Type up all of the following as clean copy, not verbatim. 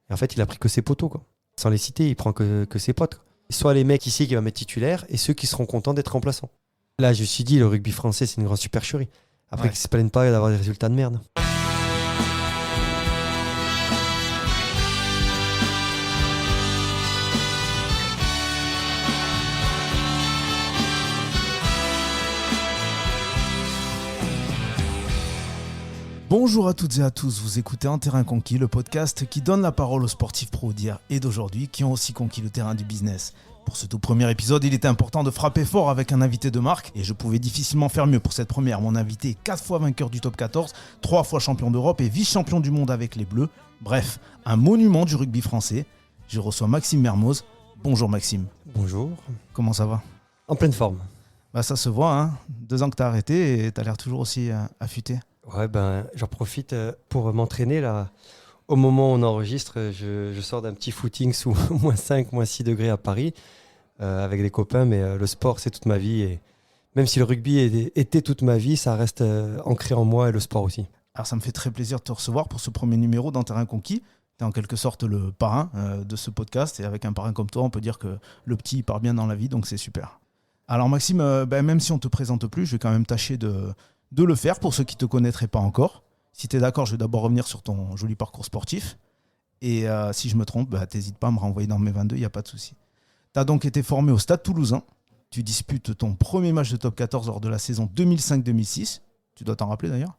Et en fait, il a pris que ses potos, quoi. Sans les citer, il prend que ses potes, quoi. Soit les mecs ici qui vont mettre titulaire et ceux qui seront contents d'être remplaçants. Là, je me suis dit, le rugby français, c'est une grande supercherie. Après, qu'ils ne se plaignent pas d'avoir des résultats de merde. Bonjour à toutes et à tous, vous écoutez Un terrain conquis, le podcast qui donne la parole aux sportifs pros d'hier et d'aujourd'hui qui ont aussi conquis le terrain du business. Pour ce tout premier épisode, il était important de frapper fort avec un invité de marque et je pouvais difficilement faire mieux pour cette première. Mon invité est 4 fois vainqueur du top 14, 3 fois champion d'Europe et vice-champion du monde avec les Bleus. Bref, un monument du rugby français. Je reçois Maxime Mermoz. Bonjour Maxime. Bonjour. Comment ça va ? En pleine forme. Bah ça se voit, hein. 2 ans que t'as arrêté et t'as l'air toujours aussi affûté. Ouais, j'en profite pour m'entraîner là. Au moment où on enregistre, je sors d'un petit footing sous moins 5, moins 6 degrés à Paris avec des copains, mais le sport c'est toute ma vie et même si le rugby était toute ma vie, ça reste ancré en moi et le sport aussi. Alors ça me fait très plaisir de te recevoir pour ce premier numéro d'Un terrain conquis. Tu es en quelque sorte le parrain de ce podcast et avec un parrain comme toi, on peut dire que le petit part bien dans la vie, donc c'est super. Alors Maxime, même si on ne te présente plus, je vais quand même tâcher de le faire pour ceux qui ne te connaîtraient pas encore. Si tu es d'accord, je vais d'abord revenir sur ton joli parcours sportif. Et si je me trompe, t'hésites pas à me renvoyer dans mes 22, il n'y a pas de souci. Tu as donc été formé au Stade Toulousain. Tu disputes ton premier match de top 14 lors de la saison 2005-2006. Tu dois t'en rappeler d'ailleurs.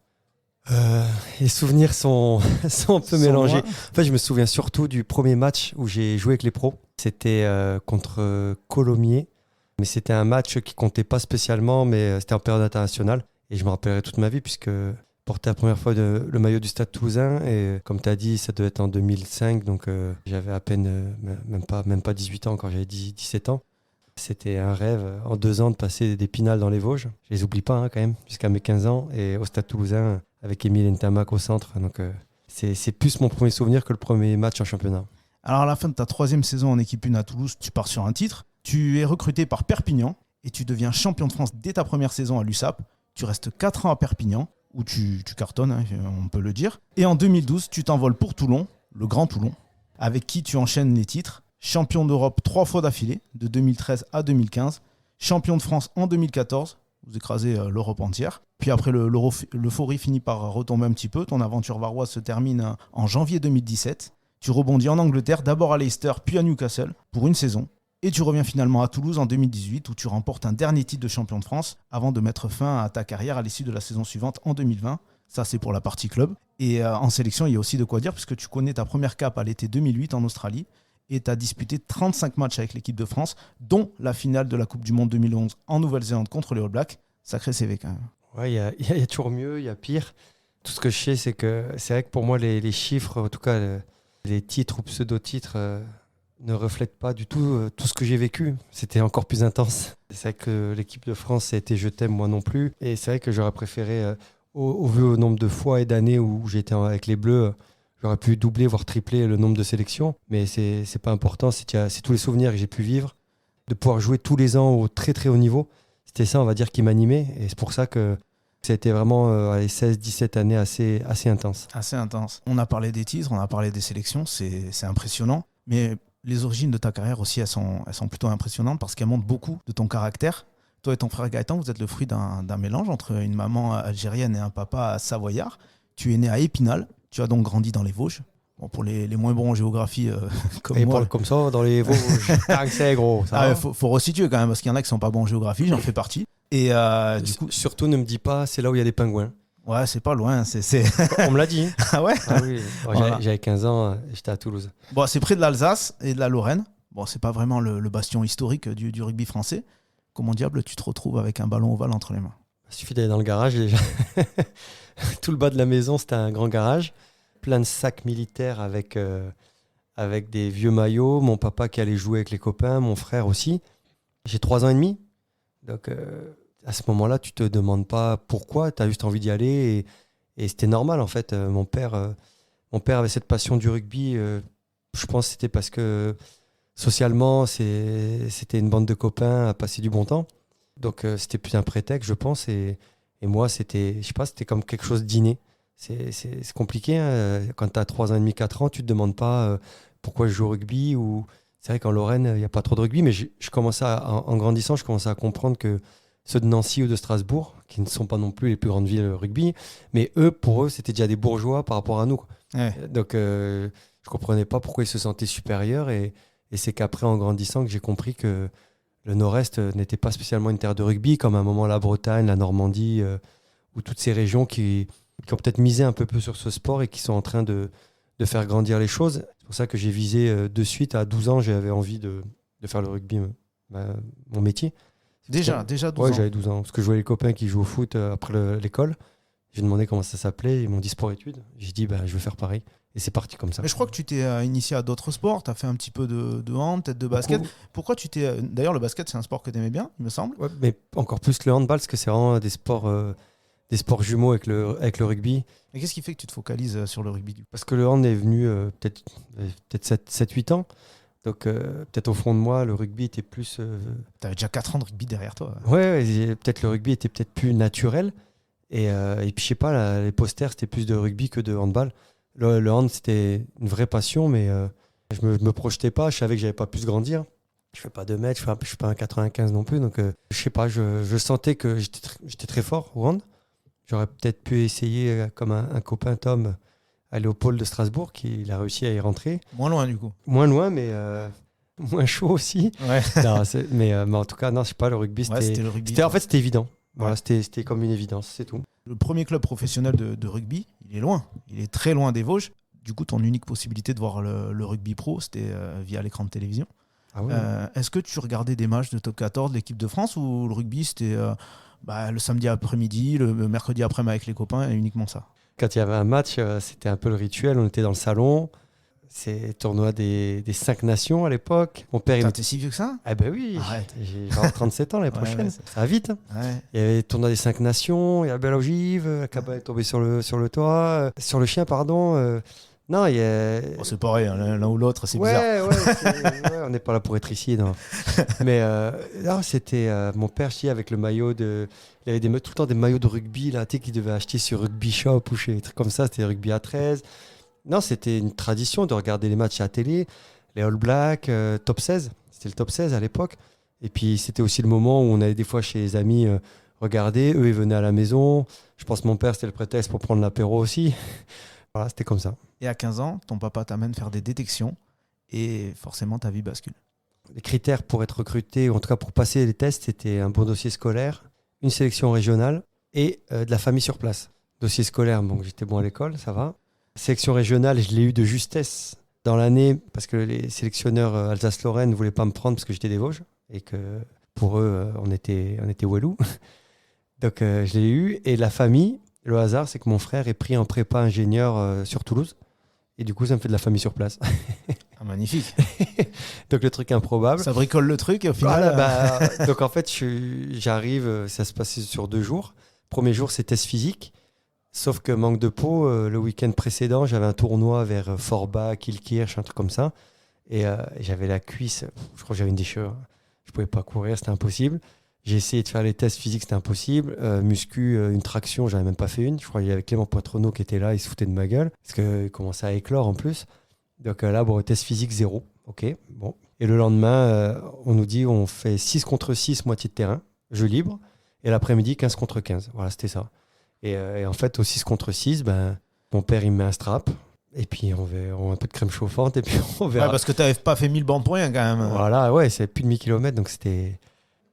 Les souvenirs sont un peu mélangés. En fait, je me souviens surtout du premier match où j'ai joué avec les pros. C'était contre Colomiers. Mais c'était un match qui comptait pas spécialement, mais c'était en période internationale. Et je me rappellerai toute ma vie puisque porter la première fois le maillot du Stade Toulousain et comme tu as dit, ça devait être en 2005, donc j'avais à peine, même pas 18 ans quand j'avais 17 ans. C'était un rêve en 2 ans de passer des Pinales dans les Vosges. Je les oublie pas quand même, jusqu'à mes 15 ans et au Stade Toulousain avec Émile Ntamak au centre. Donc c'est plus mon premier souvenir que le premier match en championnat. Alors à la fin de ta 3e saison en équipe 1 à Toulouse, tu pars sur un titre. Tu es recruté par Perpignan et tu deviens champion de France dès ta première saison à l'USAP. Tu restes 4 ans à Perpignan, où tu cartonnes, hein, on peut le dire. Et en 2012, tu t'envoles pour Toulon, le Grand Toulon, avec qui tu enchaînes les titres. Champion d'Europe 3 fois d'affilée, de 2013 à 2015. Champion de France en 2014, vous écrasez l'Europe entière. Puis après, l'euphorie finit par retomber un petit peu. Ton aventure varoise se termine en janvier 2017. Tu rebondis en Angleterre, d'abord à Leicester, puis à Newcastle, pour une saison. Et tu reviens finalement à Toulouse en 2018 où tu remportes un dernier titre de champion de France avant de mettre fin à ta carrière à l'issue de la saison suivante en 2020. Ça, c'est pour la partie club. Et en sélection, il y a aussi de quoi dire puisque tu connais ta première cape à l'été 2008 en Australie et tu as disputé 35 matchs avec l'équipe de France, dont la finale de la Coupe du Monde 2011 en Nouvelle-Zélande contre les All Blacks. Sacré CV quand même. Ouais, il y a toujours mieux, il y a pire. Tout ce que je sais, c'est vrai que pour moi, les chiffres, en tout cas les titres ou pseudo-titres... ne reflète pas du tout tout ce que j'ai vécu. C'était encore plus intense. C'est vrai que l'équipe de France a été je t'aime, moi non plus. Et c'est vrai que j'aurais préféré, au vu au nombre de fois et d'années où j'étais avec les Bleus, j'aurais pu doubler, voire tripler le nombre de sélections. Mais c'est pas important, c'est tous les souvenirs que j'ai pu vivre. De pouvoir jouer tous les ans au très très haut niveau, c'était ça, on va dire, qui m'animait. Et c'est pour ça que ça a été vraiment les 16-17 années assez intenses. Assez intense. On a parlé des titres, on a parlé des sélections, c'est impressionnant. Mais... les origines de ta carrière aussi, elles sont plutôt impressionnantes parce qu'elles montrent beaucoup de ton caractère. Toi et ton frère Gaëtan, vous êtes le fruit d'un mélange entre une maman algérienne et un papa savoyard. Tu es né à Épinal, tu as donc grandi dans les Vosges. Bon, pour les moins bons en géographie comme et moi. Parle comme ça, dans les Vosges, c'est gros. Faut resituer quand même parce qu'il y en a qui sont pas bons en géographie, j'en fais partie. Et du coup, surtout ne me dis pas, c'est là où il y a des pingouins. Ouais, c'est pas loin. On me l'a dit. Ah ouais. Ah oui. Voilà. J'avais 15 ans, j'étais à Toulouse. Bon, c'est près de l'Alsace et de la Lorraine. Bon, c'est pas vraiment le bastion historique du rugby français. Comment diable tu te retrouves avec un ballon ovale entre les mains ? Il suffit d'aller dans le garage déjà. Tout le bas de la maison, c'était un grand garage. Plein de sacs militaires avec des vieux maillots. Mon papa qui allait jouer avec les copains, mon frère aussi. J'ai 3 ans et demi. Donc... à ce moment-là, tu te demandes pas pourquoi, tu as juste envie d'y aller et c'était normal en fait. Mon père avait cette passion du rugby. Je pense que c'était parce que socialement, c'était une bande de copains à passer du bon temps. Donc c'était plus un prétexte, je pense. Et moi, c'était comme quelque chose d'inné. c'est compliqué. Hein. Quand tu as 3 ans et demi, 4 ans, tu te demandes pas pourquoi je joue au rugby. C'est vrai qu'en Lorraine, il n'y a pas trop de rugby, mais en grandissant, je commençais à comprendre que ceux de Nancy ou de Strasbourg, qui ne sont pas non plus les plus grandes villes rugby, mais pour eux, c'était déjà des bourgeois par rapport à nous. Ouais. Donc, je comprenais pas pourquoi ils se sentaient supérieurs. Et c'est qu'après, en grandissant, que j'ai compris que le Nord-Est n'était pas spécialement une terre de rugby, comme à un moment la Bretagne, la Normandie, ou toutes ces régions qui ont peut-être misé un peu sur ce sport et qui sont en train de faire grandir les choses. C'est pour ça que j'ai visé de suite. À 12 ans, j'avais envie de faire le rugby, mon métier. Déjà 12 ans. Ouais, j'avais 12 ans. Parce que je voyais les copains qui jouent au foot après l'école. J'ai demandé comment ça s'appelait. Ils m'ont dit sport-études. J'ai dit, je vais faire pareil. Et c'est parti comme ça. Mais je crois que tu t'es initié à d'autres sports. Tu as fait un petit peu de hand, peut-être de basket. Pourquoi tu t'es. D'ailleurs, le basket, c'est un sport que tu aimais bien, il me semble. Ouais, mais encore plus le handball, parce que c'est vraiment des sports jumeaux avec le rugby. Et qu'est-ce qui fait que tu te focalises sur le rugby ? Parce que le hand est venu peut-être 7-8 ans. Donc, peut-être au fond de moi, le rugby était plus. Tu avais déjà 4 ans de rugby derrière toi. Ouais, peut-être le rugby était peut-être plus naturel. Et puis, je sais pas, les posters, c'était plus de rugby que de handball. Le hand, c'était une vraie passion, mais je me projetais pas. Je savais que j'avais pas pu se grandir. Je fais pas 2 mètres, je suis pas un 95 non plus. Donc, je sais pas, je sentais que j'étais très fort au hand. J'aurais peut-être pu essayer, comme un copain Tom, aller au pôle de Strasbourg, il a réussi à y rentrer. Moins loin, du coup. Moins loin, mais moins chaud aussi. Ouais. Non, mais en tout cas, non, je sais pas, le rugby, c'était le rugby. En fait, c'était évident. Voilà, Ouais. c'était comme une évidence, c'est tout. Le premier club professionnel de rugby, il est loin. Il est très loin des Vosges. Du coup, ton unique possibilité de voir le rugby pro, c'était via l'écran de télévision. Ah oui. Est-ce que tu regardais des matchs de top 14 de l'équipe de France ou le rugby, c'était le samedi après-midi, le mercredi après-midi avec les copains et uniquement ça? Quand il y avait un match, c'était un peu le rituel. On était dans le salon. C'est le tournoi des 5 nations à l'époque. Mon père, T'es si vieux que ça? Ah ben oui, Arrête. j'ai genre 37 ans l'année prochaine. Ouais, ça va vite. Hein. Ouais. Il y avait le tournoi des 5 nations, il y a la belle ogive, la cabane est tombée sur le toit, sur le chien, pardon. Non, il y a... Bon, c'est pareil, hein, l'un ou l'autre, c'est bizarre. bizarre. On n'est pas là pour être ici. Non. Mais là, c'était mon père avec le maillot de... Il y avait tout le temps des maillots de rugby là, qu'il devait acheter sur Rugby Shop ou chez des trucs comme ça. C'était rugby à 13. Non, c'était une tradition de regarder les matchs à la télé. Les All Blacks, top 16. C'était le top 16 à l'époque. Et puis, c'était aussi le moment où on allait des fois chez les amis regarder. Eux, ils venaient à la maison. Je pense que mon père, c'était le prétexte pour prendre l'apéro aussi. Voilà, c'était comme ça. Et à 15 ans, ton papa t'amène faire des détections et forcément, ta vie bascule. Les critères pour être recruté, ou en tout cas pour passer les tests, c'était un bon dossier scolaire, une sélection régionale et de la famille sur place. Dossier scolaire, bon, j'étais bon à l'école, ça va. Sélection régionale, je l'ai eu de justesse dans l'année parce que les sélectionneurs Alsace-Lorraine ne voulaient pas me prendre parce que j'étais des Vosges et que pour eux, on était Walou. Donc, je l'ai eu. Et la famille, le hasard, c'est que mon frère est pris en prépa ingénieur sur Toulouse. Et du coup, ça me fait de la famille sur place. Ah, magnifique. Donc, le truc improbable. Ça bricole le truc et au final... Voilà, donc, en fait, j'arrive, ça se passait sur 2 jours. Premier jour, c'est test physique. Sauf que manque de peau, le week-end précédent, j'avais un tournoi vers Forbach, Kilkirch, un truc comme ça. Et j'avais la cuisse, je crois que j'avais une déchirure. Je pouvais pas courir, c'était impossible. J'ai essayé de faire les tests physiques, c'était impossible. Muscu, une traction, j'avais même pas fait une. Je crois qu'il y avait Clément Poitrenaud qui était là, il se foutait de ma gueule. Parce qu'il commençait à éclore en plus. Donc là, bon, test physique 0. Ok, bon. Et le lendemain, on nous dit on fait 6 contre 6, moitié de terrain, jeu libre. Et l'après-midi, 15 contre 15. Voilà, c'était ça. Et en fait, au 6 contre 6, mon père, il me met un strap. Et puis, on a un peu de crème chauffante. Et puis, on verra. Ouais, parce que tu n'avais pas fait 1000 bandes pour rien, quand même. Voilà, ouais, c'est plus de 1000 km. Donc, c'était...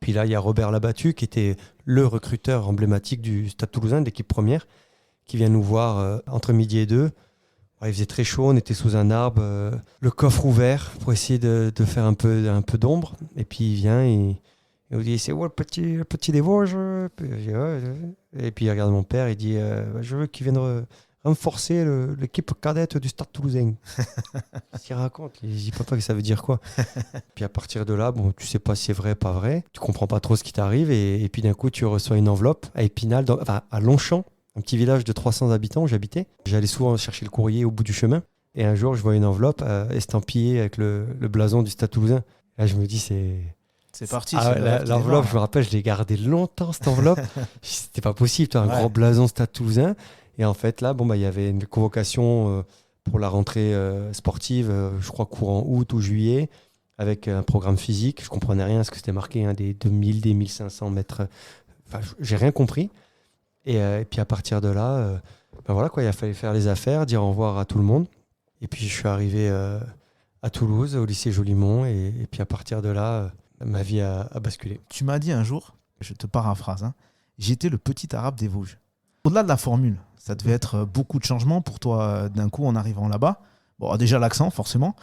Puis là, il y a Robert Labattu, qui était le recruteur emblématique du Stade Toulousain, de l'équipe première, qui vient nous voir entre midi et 2. Ouais, il faisait très chaud, on était sous un arbre, le coffre ouvert, pour essayer de faire un peu d'ombre. Et puis, il vient et... Il nous dit, c'est où le petit des Vosges? Et puis il regarde mon père, il dit, je veux qu'il vienne renforcer l'équipe cadette du Stade Toulousain. Qu'est-ce qu'il raconte? Il dit, papa, ça veut dire quoi? Puis à partir de là, bon, tu sais pas si c'est vrai, pas vrai. Tu comprends pas trop ce qui t'arrive. Et puis d'un coup, tu reçois une enveloppe à Épinal, à Longchamp, un petit village de 300 habitants où j'habitais. J'allais souvent chercher le courrier au bout du chemin. Et un jour, je vois une enveloppe estampillée avec le blason du Stade Toulousain. Là, je me dis, c'est parti. L'enveloppe, je me rappelle, je l'ai gardée longtemps, cette enveloppe. C'était pas possible, tu as un gros blason Stade Toulousain. Et en fait, là, il y avait une convocation pour la rentrée sportive, je crois courant août ou juillet, avec un programme physique. Je comprenais rien à ce que c'était marqué, hein, des 2000, des 1500 mètres. Enfin, j'ai rien compris. Et puis à partir de là, voilà quoi, il a fallu faire les affaires, dire au revoir à tout le monde. Et puis je suis arrivé à Toulouse, au lycée Jolimont, et puis à partir de là, ma vie a basculé. Tu m'as dit un jour, je te paraphrase, hein, j'étais le petit arabe des Vosges. Au-delà de la formule, ça devait être beaucoup de changements pour toi d'un coup en arrivant là-bas. Bon, déjà l'accent, forcément,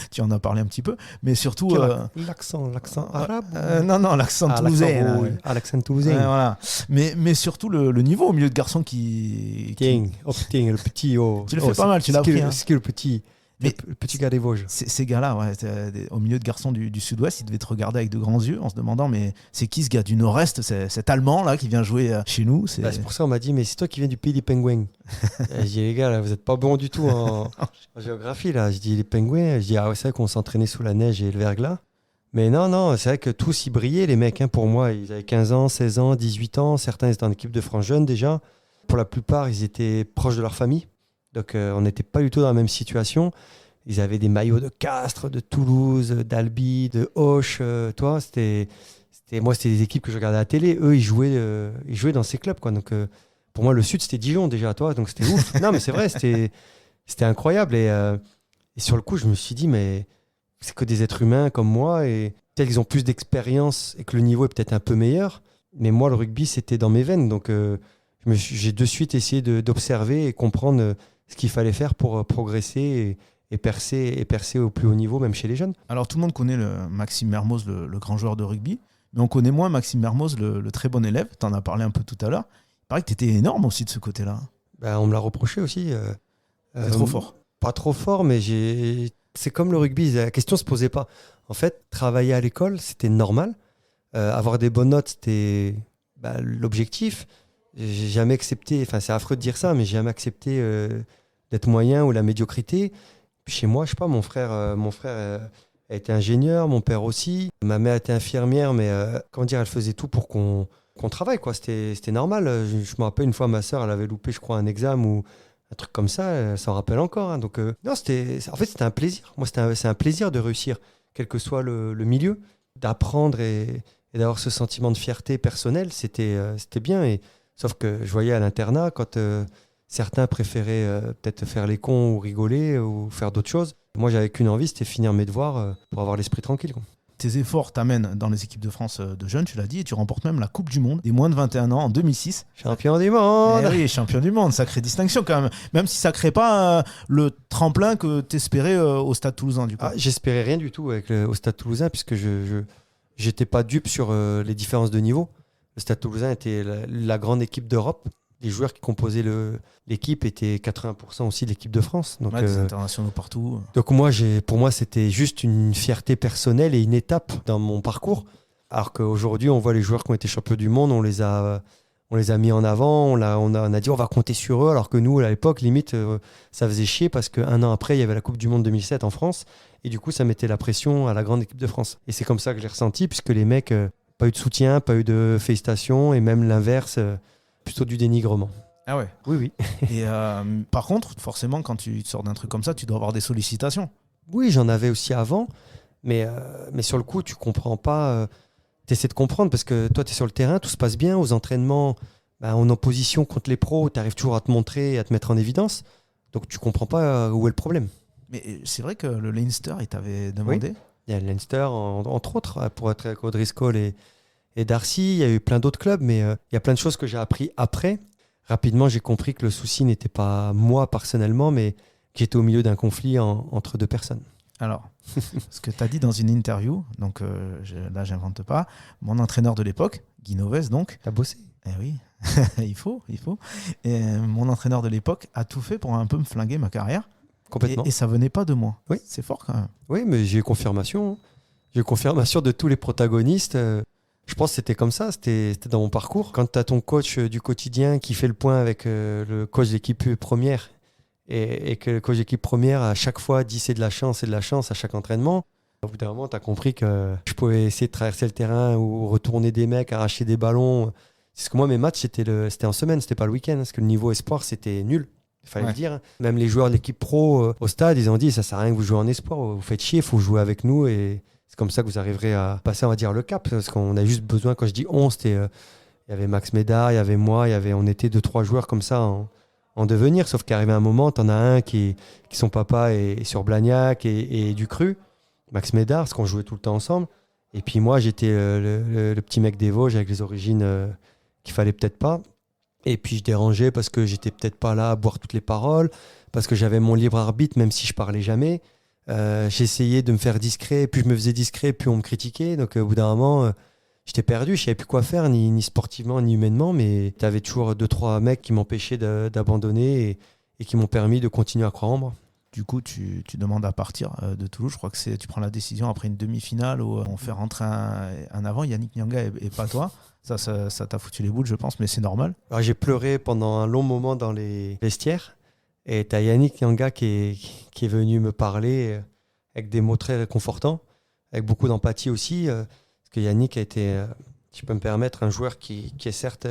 tu en as parlé un petit peu, mais surtout... L'accent arabe Non, l'accent toulousain. L'accent toulousain. Voilà. Mais surtout le niveau au milieu de garçons qui... Tiens, le petit... Tu le fais pas mal, tu l'as appris. C'est qui le petit... Mais le petit gars des Vosges. Ces gars-là, ouais, au milieu de garçons du sud-ouest, ils devaient te regarder avec de grands yeux en se demandant mais c'est qui ce gars du nord-est, cet Allemand là qui vient jouer chez nous c'est pour ça qu'on m'a dit mais c'est toi qui viens du pays des pingouins. J'ai dit les gars, là, vous n'êtes pas bons du tout en géographie. Là. Je dis les pingouins, je dis ah ouais, c'est vrai qu'on s'entraînait sous la neige et le verglas. Mais non, c'est vrai que tous y brillaient les mecs. Hein, pour moi, ils avaient 15 ans, 16 ans, 18 ans. Certains étaient en équipe de France jeune déjà. Pour la plupart, ils étaient proches de leur famille. Donc on n'était pas du tout dans la même situation. Ils avaient des maillots de Castres, de Toulouse, d'Albi, de Auch. Toi, c'était des équipes que je regardais à la télé. Eux, ils jouaient dans ces clubs. Quoi. Donc, pour moi, le Sud, c'était Dijon déjà, toi. Donc, c'était ouf. Non, mais c'est vrai, c'était incroyable. Et sur le coup, je me suis dit, mais c'est que des êtres humains comme moi. Et peut-être qu'ils ont plus d'expérience et que le niveau est peut-être un peu meilleur. Mais moi, le rugby, c'était dans mes veines. Donc, j'ai de suite essayé d'observer et comprendre ce qu'il fallait faire pour progresser et percer au plus haut niveau, même chez les jeunes. Alors tout le monde connaît Maxime Mermoz, le grand joueur de rugby, mais on connaît moins Maxime Mermoz, le très bon élève. Tu en as parlé un peu tout à l'heure. Il paraît que tu étais énorme aussi de ce côté-là. On me l'a reproché aussi. C'est trop fort. Pas trop fort, mais c'est comme le rugby, la question ne se posait pas. En fait, travailler à l'école, c'était normal. Avoir des bonnes notes, c'était l'objectif. J'ai jamais accepté, enfin c'est affreux de dire ça, mais j'ai jamais accepté d'être moyen ou la médiocrité. Chez moi, je sais pas, mon frère a été ingénieur, mon père aussi. Ma mère était infirmière, mais elle faisait tout pour qu'on travaille, quoi. C'était normal. Je me rappelle une fois, ma sœur, elle avait loupé, je crois, un examen ou un truc comme ça. Elle s'en rappelle encore. Hein. Donc, non, c'était un plaisir. Moi, c'est un plaisir de réussir, quel que soit le milieu, d'apprendre et d'avoir ce sentiment de fierté personnelle. C'était bien. Sauf que je voyais à l'internat, quand certains préféraient peut-être faire les cons ou rigoler ou faire d'autres choses. Moi, j'avais qu'une envie, c'était finir mes devoirs pour avoir l'esprit tranquille. Quoi. Tes efforts t'amènent dans les équipes de France de jeunes, tu l'as dit, et tu remportes même la Coupe du Monde des moins de 21 ans en 2006. Champion du monde. Oui, champion du monde, sacrée distinction quand même. Même si ça ne crée pas le tremplin que tu espérais au Stade Toulousain. Du coup. J'espérais rien du tout au Stade Toulousain, puisque je n'étais pas dupe sur les différences de niveau. Le Stade Toulousain était la grande équipe d'Europe. Les joueurs qui composaient l'équipe étaient 80% aussi de l'équipe de France. Donc, des internationaux partout. Donc pour moi, c'était juste une fierté personnelle et une étape dans mon parcours. Alors qu'aujourd'hui, on voit les joueurs qui ont été champions du monde, on les a mis en avant, on a dit on va compter sur eux, alors que nous, à l'époque, limite, ça faisait chier parce qu'un an après, il y avait la Coupe du Monde 2007 en France. Et du coup, ça mettait la pression à la grande équipe de France. Et c'est comme ça que j'ai ressenti, puisque les mecs, pas eu de soutien, pas eu de félicitations, et même l'inverse... plutôt du dénigrement. Ah ouais. Oui. Et par contre, forcément, quand tu sors d'un truc comme ça, tu dois avoir des sollicitations. Oui, j'en avais aussi avant, mais sur le coup, tu comprends pas. Tu essaies de comprendre parce que toi, tu es sur le terrain, tout se passe bien. Aux entraînements, en opposition contre les pros, tu arrives toujours à te montrer et à te mettre en évidence. Donc, tu comprends pas où est le problème. Mais c'est vrai que le Leinster, il t'avait demandé. Oui. Il y a le Leinster, entre autres, pour être avec O'Driscoll et Darcy, il y a eu plein d'autres clubs, mais il y a plein de choses que j'ai appris après. Rapidement, j'ai compris que le souci n'était pas moi personnellement, mais que j'étais au milieu d'un conflit entre deux personnes. Alors, ce que tu as dit dans une interview, donc là, j'invente pas, mon entraîneur de l'époque, Guy Noves, donc... T'as bossé ? Eh oui, il faut. Et mon entraîneur de l'époque a tout fait pour un peu me flinguer ma carrière. Complètement. Et ça venait pas de moi. Oui. C'est fort quand même. Oui, mais j'ai eu confirmation. J'ai eu confirmation de tous les protagonistes. Je pense que c'était comme ça, c'était dans mon parcours. Quand tu as ton coach du quotidien qui fait le point avec le coach d'équipe première et que le coach d'équipe première, à chaque fois, dit c'est de la chance à chaque entraînement, au bout d'un moment, tu as compris que je pouvais essayer de traverser le terrain ou retourner des mecs, arracher des ballons. Parce que moi, mes matchs, c'était en semaine, c'était pas le week-end. Parce que le niveau espoir, c'était nul. Il fallait le dire. Hein. Même les joueurs de l'équipe pro au stade, ils ont dit ça sert à rien que vous jouez en espoir. Vous faites chier, il faut jouer avec nous. Et c'est comme ça que vous arriverez à passer, on va dire, le cap. Parce qu'on a juste besoin, quand je dis 11, il y avait Max Médard, il y avait moi, on était 2-3 joueurs comme ça en devenir. Sauf qu'arrivé un moment, t'en as un qui son papa est sur Blagnac et du cru. Max Médard, parce qu'on jouait tout le temps ensemble. Et puis moi, j'étais le petit mec des Vosges avec les origines qu'il fallait peut-être pas. Et puis je dérangeais parce que j'étais peut-être pas là à boire toutes les paroles, parce que j'avais mon libre arbitre, même si je parlais jamais. J'essayais de me faire discret, puis je me faisais discret, puis on me critiquait. Donc au bout d'un moment, j'étais perdu, je savais plus quoi faire, ni sportivement, ni humainement. Mais tu avais toujours 2-3 mecs qui m'empêchaient d'abandonner et qui m'ont permis de continuer à croire en moi. Du coup, tu demandes à partir de Toulouse. Je crois que tu prends la décision après une demi-finale où on fait rentrer un avant, Yannick Nyanga et pas toi. Ça t'a foutu les boules, je pense, mais c'est normal. Alors, j'ai pleuré pendant un long moment dans les vestiaires. Et tu as Yannick Nyanga qui est venu me parler avec des mots très réconfortants, avec beaucoup d'empathie aussi. Parce que Yannick a été, si je peux me permettre, un joueur qui est certes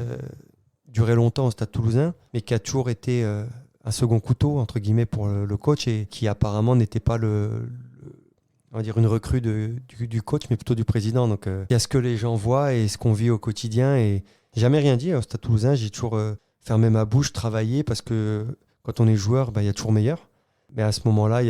duré longtemps au Stade Toulousain, mais qui a toujours été un second couteau, entre guillemets, pour le coach, et qui apparemment n'était pas on va dire une recrue du coach, mais plutôt du président. Donc il y a ce que les gens voient et ce qu'on vit au quotidien. Et j'ai jamais rien dit au Stade Toulousain. J'ai toujours fermé ma bouche, travaillé, parce que quand on est joueur, il y a toujours meilleur. Mais à ce moment-là,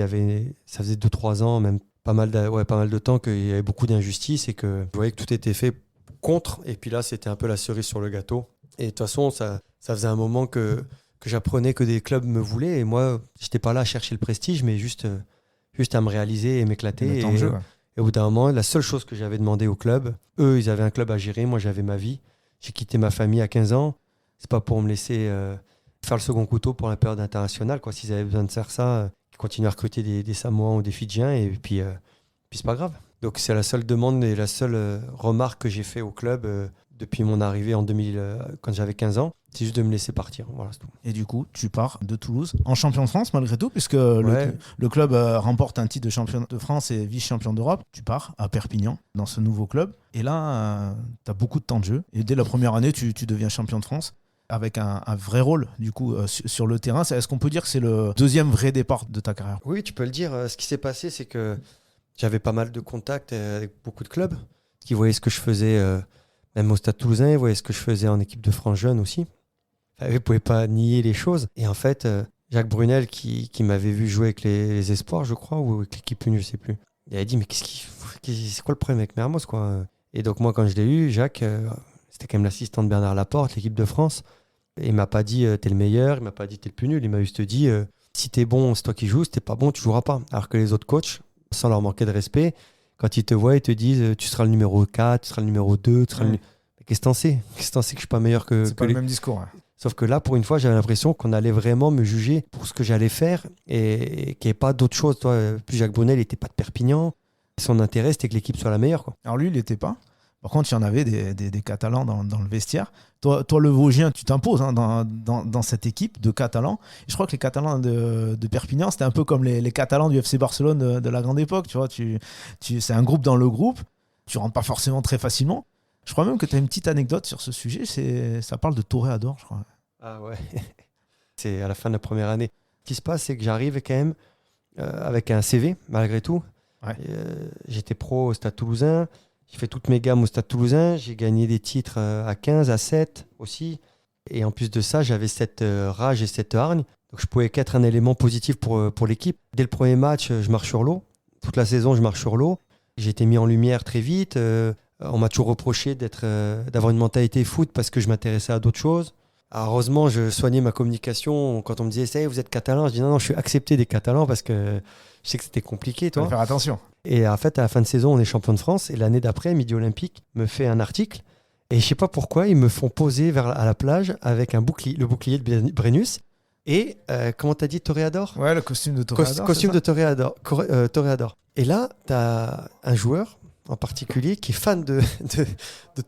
ça faisait 2-3 ans, même pas mal de temps, qu'il y avait beaucoup d'injustices et que je voyais que tout était fait contre. Et puis là, c'était un peu la cerise sur le gâteau. Et de toute façon, ça faisait un moment que j'apprenais que des clubs me voulaient. Et moi, j'étais pas là à chercher le prestige, mais juste à me réaliser et m'éclater. Et au bout d'un moment, la seule chose que j'avais demandé au club, eux, ils avaient un club à gérer, moi j'avais ma vie. J'ai quitté ma famille à 15 ans. C'est pas pour me laisser faire le second couteau pour la période internationale. S'ils avaient besoin de faire ça, ils continuent à recruter des Samoans ou des Fidjiens, et puis c'est pas grave. Donc c'est la seule demande et la seule remarque que j'ai fait au club depuis mon arrivée en 2000, quand j'avais 15 ans. C'est juste de me laisser partir. Voilà, c'est tout. Et du coup, tu pars de Toulouse en champion de France malgré tout, puisque le club remporte un titre de champion de France et vice-champion d'Europe. Tu pars à Perpignan dans ce nouveau club. Et là, tu as beaucoup de temps de jeu. Et dès la première année, tu deviens champion de France avec un vrai rôle du coup sur le terrain. Est-ce qu'on peut dire que c'est le deuxième vrai départ de ta carrière ? Oui, tu peux le dire. Ce qui s'est passé, c'est que j'avais pas mal de contacts avec beaucoup de clubs qui voyaient ce que je faisais, même au Stade Toulousain, ils voyaient ce que je faisais en équipe de France jeune aussi. Ils ne pouvaient pas nier les choses. Et en fait, Jacques Brunel, qui m'avait vu jouer avec les Espoirs, je crois, ou avec l'équipe unie, je ne sais plus, il avait dit, mais c'est quoi le problème avec Mermoz, quoi ? Et donc moi, quand je l'ai eu, Jacques, c'était quand même l'assistant de Bernard Laporte, l'équipe de France. Et il ne m'a pas dit, t'es le meilleur, il ne m'a pas dit, t'es le plus nul. Il m'a juste dit, si t'es bon, c'est toi qui joues, si t'es pas bon, tu joueras pas. Alors que les autres coachs, sans leur manquer de respect, quand ils te voient, ils te disent, tu seras le numéro 4, tu seras le numéro 2, tu seras le... Qu'est-ce que t'en sais ? Qu'est-ce que t'en sais que je suis pas meilleur que... C'est pas le même discours, hein. Sauf que là, pour une fois, j'avais l'impression qu'on allait vraiment me juger pour ce que j'allais faire et qu'il n'y ait pas d'autre chose. Plus Jacques Brunel, il n'était pas de Perpignan. Son intérêt, c'était que l'équipe soit la meilleure, quoi. Alors lui, il n'était pas. Par contre, il y en avait des Catalans dans le vestiaire. Toi, le Vosgien, tu t'imposes dans cette équipe de Catalans. Et je crois que les Catalans de Perpignan, c'était un peu comme les Catalans du FC Barcelone de la grande époque. Tu vois, c'est un groupe dans le groupe. Tu rentres pas forcément très facilement. Je crois même que tu as une petite anecdote sur ce sujet. Ça parle de Toréador, je crois. Ah ouais. C'est à la fin de la première année. Ce qui se passe, c'est que j'arrive quand même avec un CV, malgré tout. Ouais. J'étais pro au Stade Toulousain. J'ai fait toutes mes gammes au Stade Toulousain. J'ai gagné des titres à 15, à 7 aussi. Et en plus de ça, j'avais cette rage et cette hargne. Donc je pouvais qu'être un élément positif pour l'équipe. Dès le premier match, je marche sur l'eau. Toute la saison, je marche sur l'eau. J'ai été mis en lumière très vite. On m'a toujours reproché d'avoir une mentalité foot parce que je m'intéressais à d'autres choses. Alors heureusement, je soignais ma communication. Quand on me disait, vous êtes catalan, je dis non, je suis accepté des Catalans parce que je sais que c'était compliqué. Il faut faire attention. Et en fait, à la fin de saison, on est champion de France. Et l'année d'après, Midi Olympique me fait un article. Et je ne sais pas pourquoi, ils me font poser à la plage avec le bouclier de Brennus. Et comment tu as dit, Toréador ? Ouais, le costume de Toréador. Costume de Toréador. Et là, tu as un joueur en particulier qui est fan de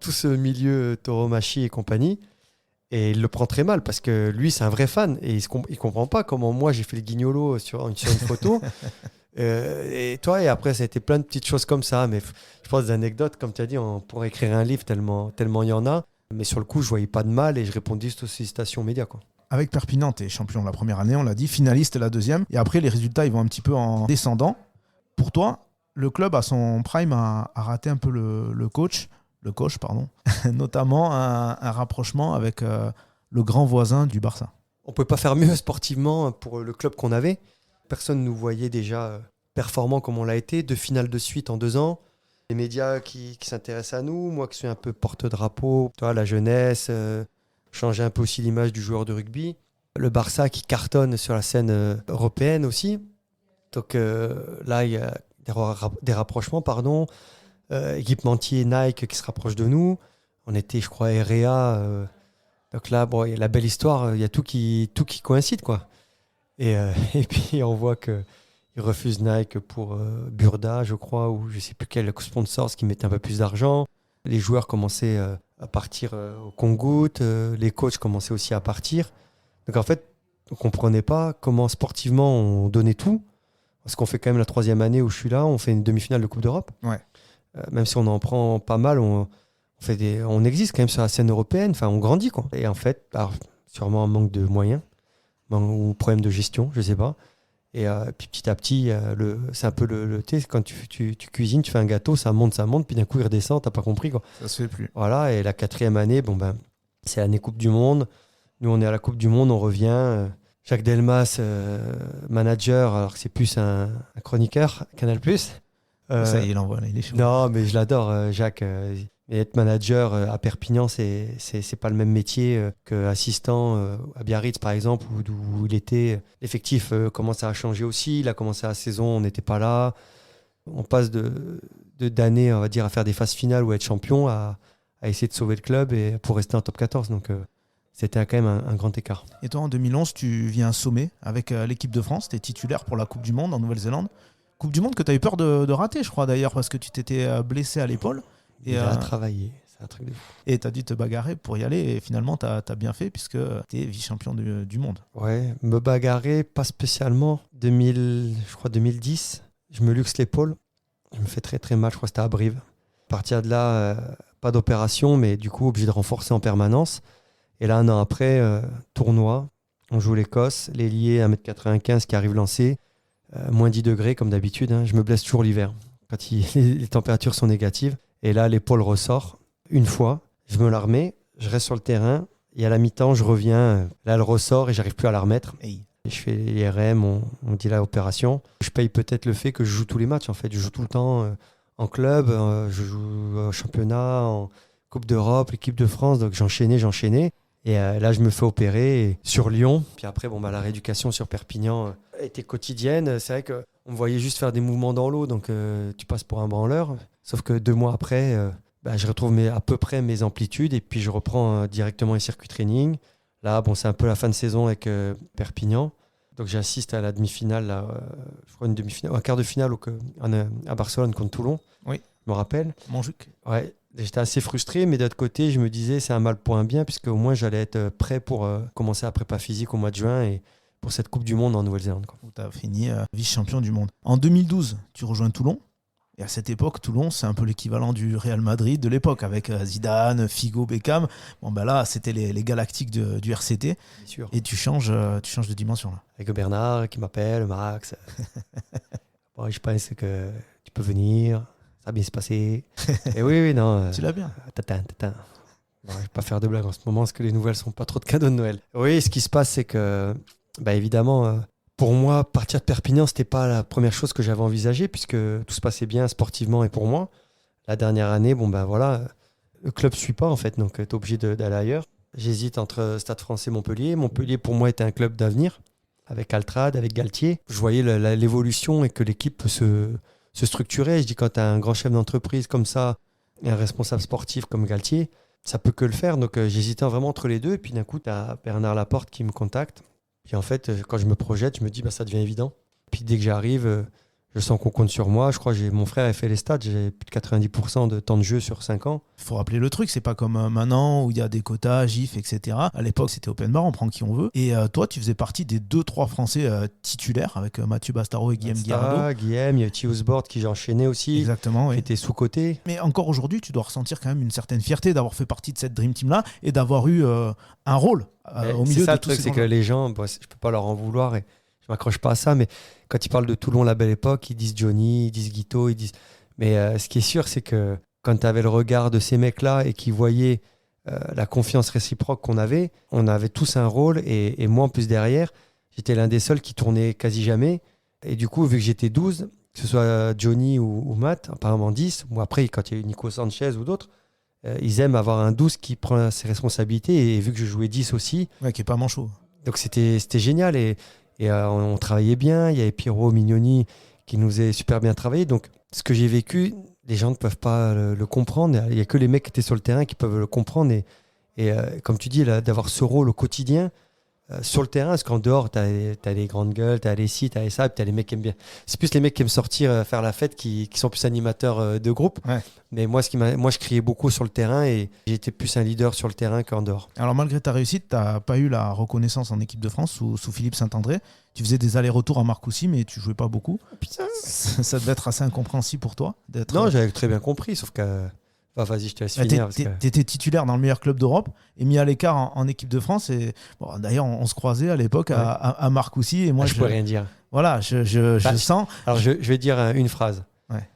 tout ce milieu tauromachie et compagnie, et il le prend très mal parce que lui c'est un vrai fan et il comprend pas comment moi j'ai fait le guignolo sur une photo. Et après ça a été plein de petites choses comme ça, mais je pense des anecdotes, comme tu as dit, on pourrait écrire un livre tellement il y en a. Mais sur le coup, je voyais pas de mal et je répondais aux sollicitations médias, quoi. Avec Perpignan, tu es champion la première année, on l'a dit, finaliste la deuxième. Et après, les résultats, ils vont un petit peu en descendant. Pour toi, le club, à son prime, a raté un peu le coach, notamment un rapprochement avec le grand voisin du Barça. On pouvait pas faire mieux sportivement pour le club qu'on avait. Personne nous voyait déjà performant comme on l'a été. 2 finales de suite en 2 ans. Les médias qui s'intéressent à nous. Moi qui suis un peu porte-drapeau. Toi, la jeunesse, changer un peu aussi l'image du joueur de rugby. Le Barça qui cartonne sur la scène européenne aussi. Donc là, il y a des rapprochements, pardon. Équipementier Nike qui se rapproche de nous. On était, je crois, REA. Donc là, bon, il y a la belle histoire. Il y a tout qui coïncide, quoi. Et puis, on voit qu'ils refusent Nike pour Burda, je crois, ou je ne sais plus quel sponsor qui mettait un peu plus d'argent. Les joueurs commençaient à partir au compte-gouttes. Les coachs commençaient aussi à partir. Donc en fait, on ne comprenait pas comment sportivement on donnait tout. Parce qu'on fait quand même la 3e année où je suis là, on fait une demi-finale de Coupe d'Europe. Ouais. Même si on en prend pas mal, on existe quand même sur la scène européenne. Enfin, on grandit, quoi. Et en fait, sûrement un manque de moyens ou problème de gestion, je sais pas. Et puis petit à petit, c'est un peu le thé. Quand tu cuisines, tu fais un gâteau, ça monte, puis d'un coup il redescend, t'as pas compris, quoi. Ça se fait plus. Voilà, et la 4e année, c'est l'année Coupe du Monde. Nous, on est à la Coupe du Monde, on revient. Jacques Delmas, manager, alors que c'est plus un chroniqueur, Canal+. Ça y est, il envoie, il est chaud. Non, mais je l'adore, Jacques. Et être manager à Perpignan, c'est pas le même métier qu'assistant à Biarritz, par exemple, où il était. L'effectif commence à changer aussi. Il a commencé la saison, on n'était pas là. On passe d'années, on va dire, à faire des phases finales ou à être champion, à essayer de sauver le club et pour rester en top 14. Donc, c'était quand même un grand écart. Et toi, en 2011, tu viens sommer avec l'équipe de France. Tu es titulaire pour la Coupe du Monde en Nouvelle-Zélande. Coupe du Monde que tu as eu peur de rater, je crois, d'ailleurs, parce que tu t'étais blessé à l'épaule. Il a travaillé, c'est un truc de fou. Et tu as dû te bagarrer pour y aller, et finalement, tu as bien fait, puisque tu es vice-champion du monde. Ouais, me bagarrer, pas spécialement. Je crois 2010, je me luxe l'épaule. Je me fais très très mal, je crois que c'était à Brive. À partir de là, pas d'opération, mais du coup, obligé de renforcer en permanence. Et là, un an après, tournoi, on joue l'Écosse, l'ailier 1m95 qui arrive lancé, moins 10 degrés comme d'habitude. Hein. Je me blesse toujours l'hiver, quand les températures sont négatives. Et là, l'épaule ressort une fois, je me la remets, je reste sur le terrain, et à la mi-temps, je reviens, là, elle ressort et j'arrive plus à la remettre. Hey. Et je fais l'IRM, on dit la opération. Je paye peut-être le fait que je joue tous les matchs, en fait. Je joue tout le temps en club, je joue au championnat, en Coupe d'Europe, l'équipe de France, donc j'enchaînais. Et là, je me fais opérer sur Lyon. Puis après, la rééducation sur Perpignan était quotidienne. C'est vrai qu'on me voyait juste faire des mouvements dans l'eau, donc tu passes pour un branleur. Sauf que 2 mois après, je retrouve à peu près mes amplitudes et puis je reprends directement les circuits training. Là, c'est un peu la fin de saison avec Perpignan. Donc j'assiste à la demi-finale, je crois une demi-finale, un quart de finale à Barcelone contre Toulon. Oui. Je me rappelle. Montjuic. Ouais. J'étais assez frustré, mais d'autre côté, je me disais c'est un mal pour un bien, puisque au moins j'allais être prêt pour commencer la prépa physique au mois de juin et pour cette Coupe du Monde en Nouvelle-Zélande. Où tu as fini vice-champion du monde. En 2012, tu rejoins Toulon. Et à cette époque, Toulon, c'est un peu l'équivalent du Real Madrid de l'époque, avec Zidane, Figo, Beckham. Là, c'était les Galactiques du RCT. Bien sûr. Et tu changes de dimension. Là. Avec Bernard qui m'appelle, Max. Je pense que tu peux venir. Ça va bien se passer. Et oui, non. Tu l'as bien. Tatin. Je vais pas faire de blagues en ce moment parce que les nouvelles sont pas trop de cadeaux de Noël. Oui, ce qui se passe, c'est que, évidemment, pour moi, partir de Perpignan, c'était pas la première chose que j'avais envisagée puisque tout se passait bien sportivement et pour moi. La dernière année, le club suit pas en fait, donc tu es obligé d'aller ailleurs. J'hésite entre Stade Français et Montpellier. Montpellier, pour moi, était un club d'avenir avec Altrad, avec Galtier. Je voyais l'évolution et que l'équipe peut se structurer. Je dis quand tu as un grand chef d'entreprise comme ça et un responsable sportif comme Galtier, ça peut que le faire. Donc j'hésitais vraiment entre les deux. Et puis d'un coup, tu as Bernard Laporte qui me contacte. Puis en fait, quand je me projette, je me dis ça devient évident. Puis dès que j'arrive, Je sens qu'on compte sur moi. Je crois que mon frère a fait les stats. J'ai plus de 90% de temps de jeu sur 5 ans. Il faut rappeler le truc, c'est pas comme maintenant où il y a des quotas, GIF, etc. À l'époque, c'était open bar, on prend qui on veut. Et toi, tu faisais partie des 2-3 Français titulaires avec Mathieu Bastaro et Guillaume Guirado. Guillaume, il y a Thiosbord qui j'ai enchaîné aussi. Exactement, oui. Qui était sous-côté. Mais encore aujourd'hui, tu dois ressentir quand même une certaine fierté d'avoir fait partie de cette Dream Team-là et d'avoir eu un rôle au milieu de tout ça. C'est ça le truc, c'est que les gens, je peux pas leur en vouloir et je m'accroche pas à ça, mais quand ils parlent de Toulon, la belle époque, ils disent Johnny, ils disent Guito, ils disent... Mais ce qui est sûr, c'est que quand tu avais le regard de ces mecs-là et qu'ils voyaient la confiance réciproque qu'on avait, on avait tous un rôle et moi, en plus derrière, j'étais l'un des seuls qui tournait quasi jamais. Et du coup, vu que j'étais 12, que ce soit Johnny ou Matt, apparemment 10, ou après, quand il y a eu Nico Sanchez ou d'autres, ils aiment avoir un 12 qui prend ses responsabilités. Et vu que je jouais 10 aussi... Ouais, qui est pas manchot. Donc c'était génial et on travaillait bien. Il y avait Pierrot Mignoni qui nous faisait super bien travailler. Donc ce que j'ai vécu, les gens ne peuvent pas le comprendre. Il n'y a que les mecs qui étaient sur le terrain qui peuvent le comprendre. Et comme tu dis, là, d'avoir ce rôle au quotidien, sur le terrain, parce qu'en dehors, tu as les grandes gueules, tu as les ci, tu as les ça, puis tu as les mecs qui aiment bien. C'est plus les mecs qui aiment sortir, faire la fête, qui sont plus animateurs de groupe. Ouais. Mais moi, je criais beaucoup sur le terrain et j'étais plus un leader sur le terrain qu'en dehors. Alors, malgré ta réussite, tu n'as pas eu la reconnaissance en équipe de France sous Philippe Saint-André. Tu faisais des allers-retours à Marcoussis, mais tu jouais pas beaucoup. Putain. Ça devait être assez incompréhensible pour toi. Non, j'avais très bien compris, sauf que... vas-y, je te laisse finir. T'étais titulaire dans le meilleur club d'Europe et mis à l'écart en équipe de France. Et bon, d'ailleurs, on se croisait à l'époque à Marcoussis. Et moi, je peux rien dire. Voilà, je sens. Alors, je vais dire une phrase. Ouais.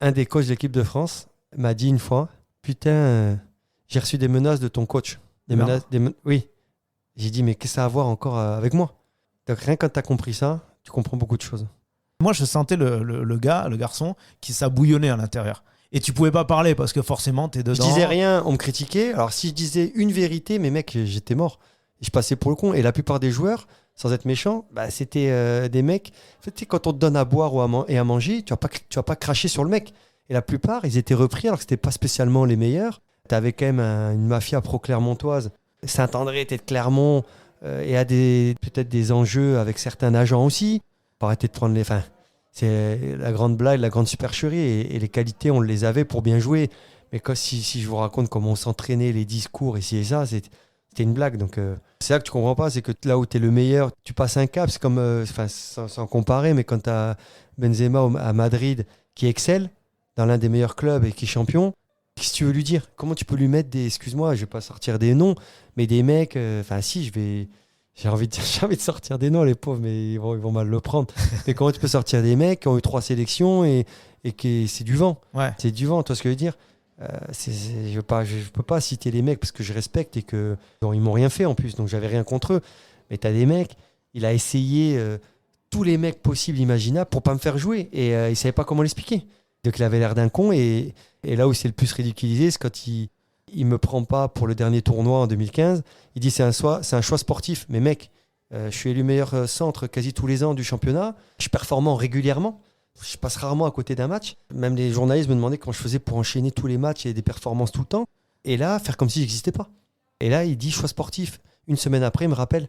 Un des coachs de l'équipe de France m'a dit une fois, putain, j'ai reçu des menaces de ton coach. Oui. J'ai dit, mais qu'est-ce que ça a à voir encore avec moi? Donc rien quand tu as compris ça, tu comprends beaucoup de choses. Moi, je sentais le garçon, qui s'abouillonnait à l'intérieur. Et tu pouvais pas parler parce que forcément, t'es dedans. Je disais rien, on me critiquait. Alors si je disais une vérité, mais mec, j'étais mort. Je passais pour le con. Et la plupart des joueurs, sans être méchant, c'était des mecs... En fait, quand on te donne à boire et à manger, tu vas pas cracher sur le mec. Et la plupart, ils étaient repris alors que c'était pas spécialement les meilleurs. Tu avais quand même une mafia pro-clermontoise. Saint-André était de Clermont et a peut-être des enjeux avec certains agents aussi. Faut arrêter de prendre les... C'est la grande blague, la grande supercherie et les qualités, on les avait pour bien jouer. Mais si je vous raconte comment on s'entraînait, les discours ici et ça, c'était une blague. Donc c'est ça que tu comprends pas, c'est que là où tu es le meilleur, tu passes un cap. C'est comme, sans comparer, mais quand tu as Benzema à Madrid qui excelle dans l'un des meilleurs clubs et qui est champion, qu'est-ce que tu veux lui dire? Comment tu peux lui mettre excuse-moi, je vais pas sortir des noms, mais des mecs, j'ai envie de sortir des noms, les pauvres, mais ils vont mal le prendre. Mais comment tu peux sortir des mecs qui ont eu 3 sélections et c'est du vent. Ouais. C'est du vent, tu vois ce que je veux dire? Je peux pas citer les mecs parce que je respecte et que ils m'ont rien fait en plus, donc j'avais rien contre eux. Mais tu as des mecs, il a essayé tous les mecs possibles, imaginables pour pas me faire jouer et il savait pas comment l'expliquer. Donc il avait l'air d'un con et là où c'est le plus ridiculisé, c'est quand il me prend pas pour le dernier tournoi en 2015. Il dit c'est un choix sportif. Mais mec, je suis élu meilleur centre quasi tous les ans du championnat. Je suis performant régulièrement. Je passe rarement à côté d'un match. Même les journalistes me demandaient comment je faisais pour enchaîner tous les matchs et des performances tout le temps. Et là, faire comme si j'existais pas. Et là, il dit choix sportif. Une semaine après, il me rappelle.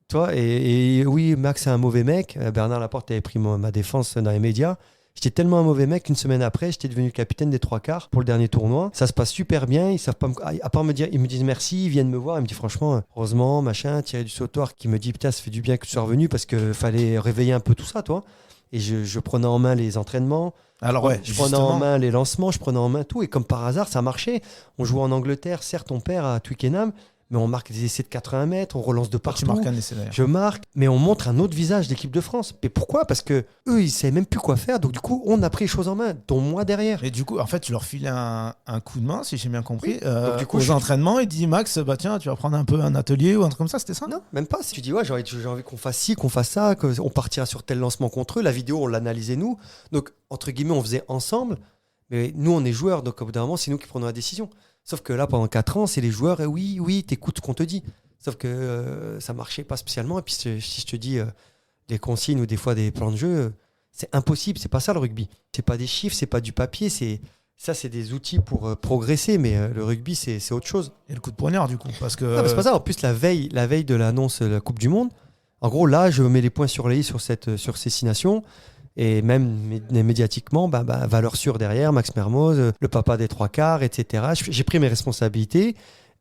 Toi, et oui, Max, c'est un mauvais mec. Bernard Laporte avait pris ma défense dans les médias. J'étais tellement un mauvais mec qu'une semaine après, j'étais devenu capitaine des 3/4 pour le dernier tournoi. Ça se passe super bien. Ils savent pas à part me dire, ils me disent merci, ils viennent me voir. Ils me disent franchement, heureusement, machin, Thierry du Sautoir qui me dit putain, ça fait du bien que tu sois revenu parce qu'il fallait réveiller un peu tout ça, toi. Et je prenais en main les entraînements. Alors ouais, je prenais en main les lancements, je prenais en main tout. Et comme par hasard, ça marchait. On jouait en Angleterre, certes, on perd à Twickenham. Mais on marque des essais de 80 mètres, on relance de partout. Tu marques un essai d'ailleurs. Je marque, mais on montre un autre visage d'équipe de France. Et pourquoi? Parce que eux, ils ne savaient même plus quoi faire. Donc du coup, on a pris les choses en main, dont moi derrière. Et du coup, en fait, tu leur filais un coup de main, si j'ai bien compris, donc, du coup, aux entraînements. Et dis Max, bah tiens, tu vas prendre un peu un atelier ou un truc comme ça, c'était ça? Non, même pas. Si tu dis ouais, j'ai envie qu'on fasse ci, qu'on fasse ça, qu'on partira sur tel lancement contre eux. La vidéo, on l'analysait nous. Donc entre guillemets, on faisait ensemble. Mais nous, on est joueurs, donc au bout d'un moment, c'est nous qui prenons la décision. Sauf que là, pendant 4 ans, c'est les joueurs, et oui, t'écoutes ce qu'on te dit. Sauf que ça marchait pas spécialement. Et puis si je te dis des consignes ou des fois des plans de jeu, c'est impossible. C'est pas ça le rugby. C'est pas des chiffres, c'est pas du papier. C'est des outils pour progresser. Mais le rugby, c'est autre chose. Et le coup de poignard, du coup, parce que... Non, mais c'est pas ça. En plus, la veille de l'annonce de la Coupe du Monde, en gros, là, je mets les points sur les i sur ces 6 nations. Et même médiatiquement, valeur sûre derrière, Max Mermoz, le papa des trois quarts, etc. J'ai pris mes responsabilités.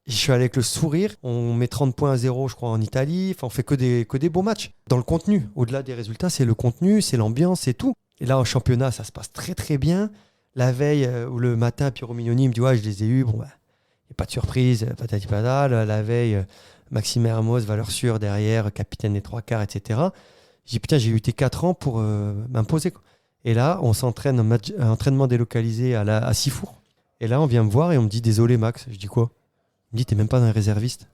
Je suis allé avec le sourire. On met 30 points à 0, je crois, en Italie. Enfin, on fait que des beaux matchs. Dans le contenu, au-delà des résultats, c'est le contenu, c'est l'ambiance, c'est tout. Et là, en championnat, ça se passe très, très bien. La veille ou le matin, Piero Mignoni me dit ouais, je les ai eus. Bon, il n'y a pas de surprise, patati patata. La veille, Maxime Hermos, valeur sûre derrière, capitaine des trois quarts, etc. Je dis putain, j'ai eu tes 4 ans pour m'imposer, quoi. Et là, on s'entraîne en entraînement délocalisé à Sifour. Et là, on vient me voir et on me dit désolé, Max. Je dis quoi? Il me dit t'es même pas dans les réservistes.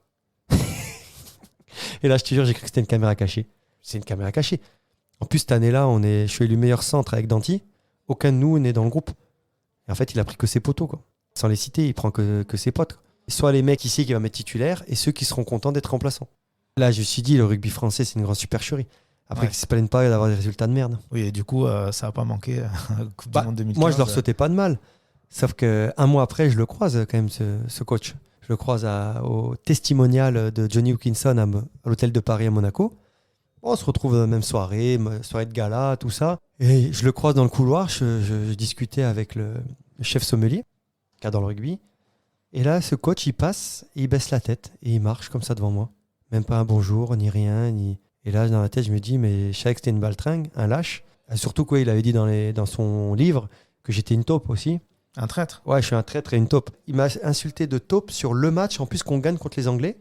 Et là, je te jure, j'ai cru que c'était une caméra cachée. C'est une caméra cachée. En plus, cette année-là, je suis élu meilleur centre avec Danti. Aucun de nous n'est dans le groupe. Et en fait, il a pris que ses poteaux, quoi. Sans les citer, il prend que ses potes, quoi. Soit les mecs ici qui vont mettre titulaire et ceux qui seront contents d'être remplaçants. Là, je me suis dit, le rugby français, c'est une grande supercherie. Après, qu'ils ne se plaignent pas d'avoir des résultats de merde. Oui, et du coup, ça n'a pas manqué Coupe du Monde 2015. Moi, je leur souhaitais pas de mal. Sauf qu'un mois après, je le croise quand même, ce coach. Je le croise au testimonial de Johnny Wilkinson à l'hôtel de Paris à Monaco. On se retrouve dans la même soirée de gala, tout ça. Et je le croise dans le couloir. Je discutais avec le chef sommelier, qui a dans le rugby. Et là, ce coach, il passe, il baisse la tête et il marche comme ça devant moi. Même pas un bonjour, ni rien, ni... Et là, dans la tête, je me dis, mais je savais que c'était une baltringue, un lâche. Surtout quoi, il avait dit dans son livre que j'étais une taupe aussi. Un traître? Ouais, je suis un traître et une taupe. Il m'a insulté de taupe sur le match, en plus qu'on gagne contre les Anglais,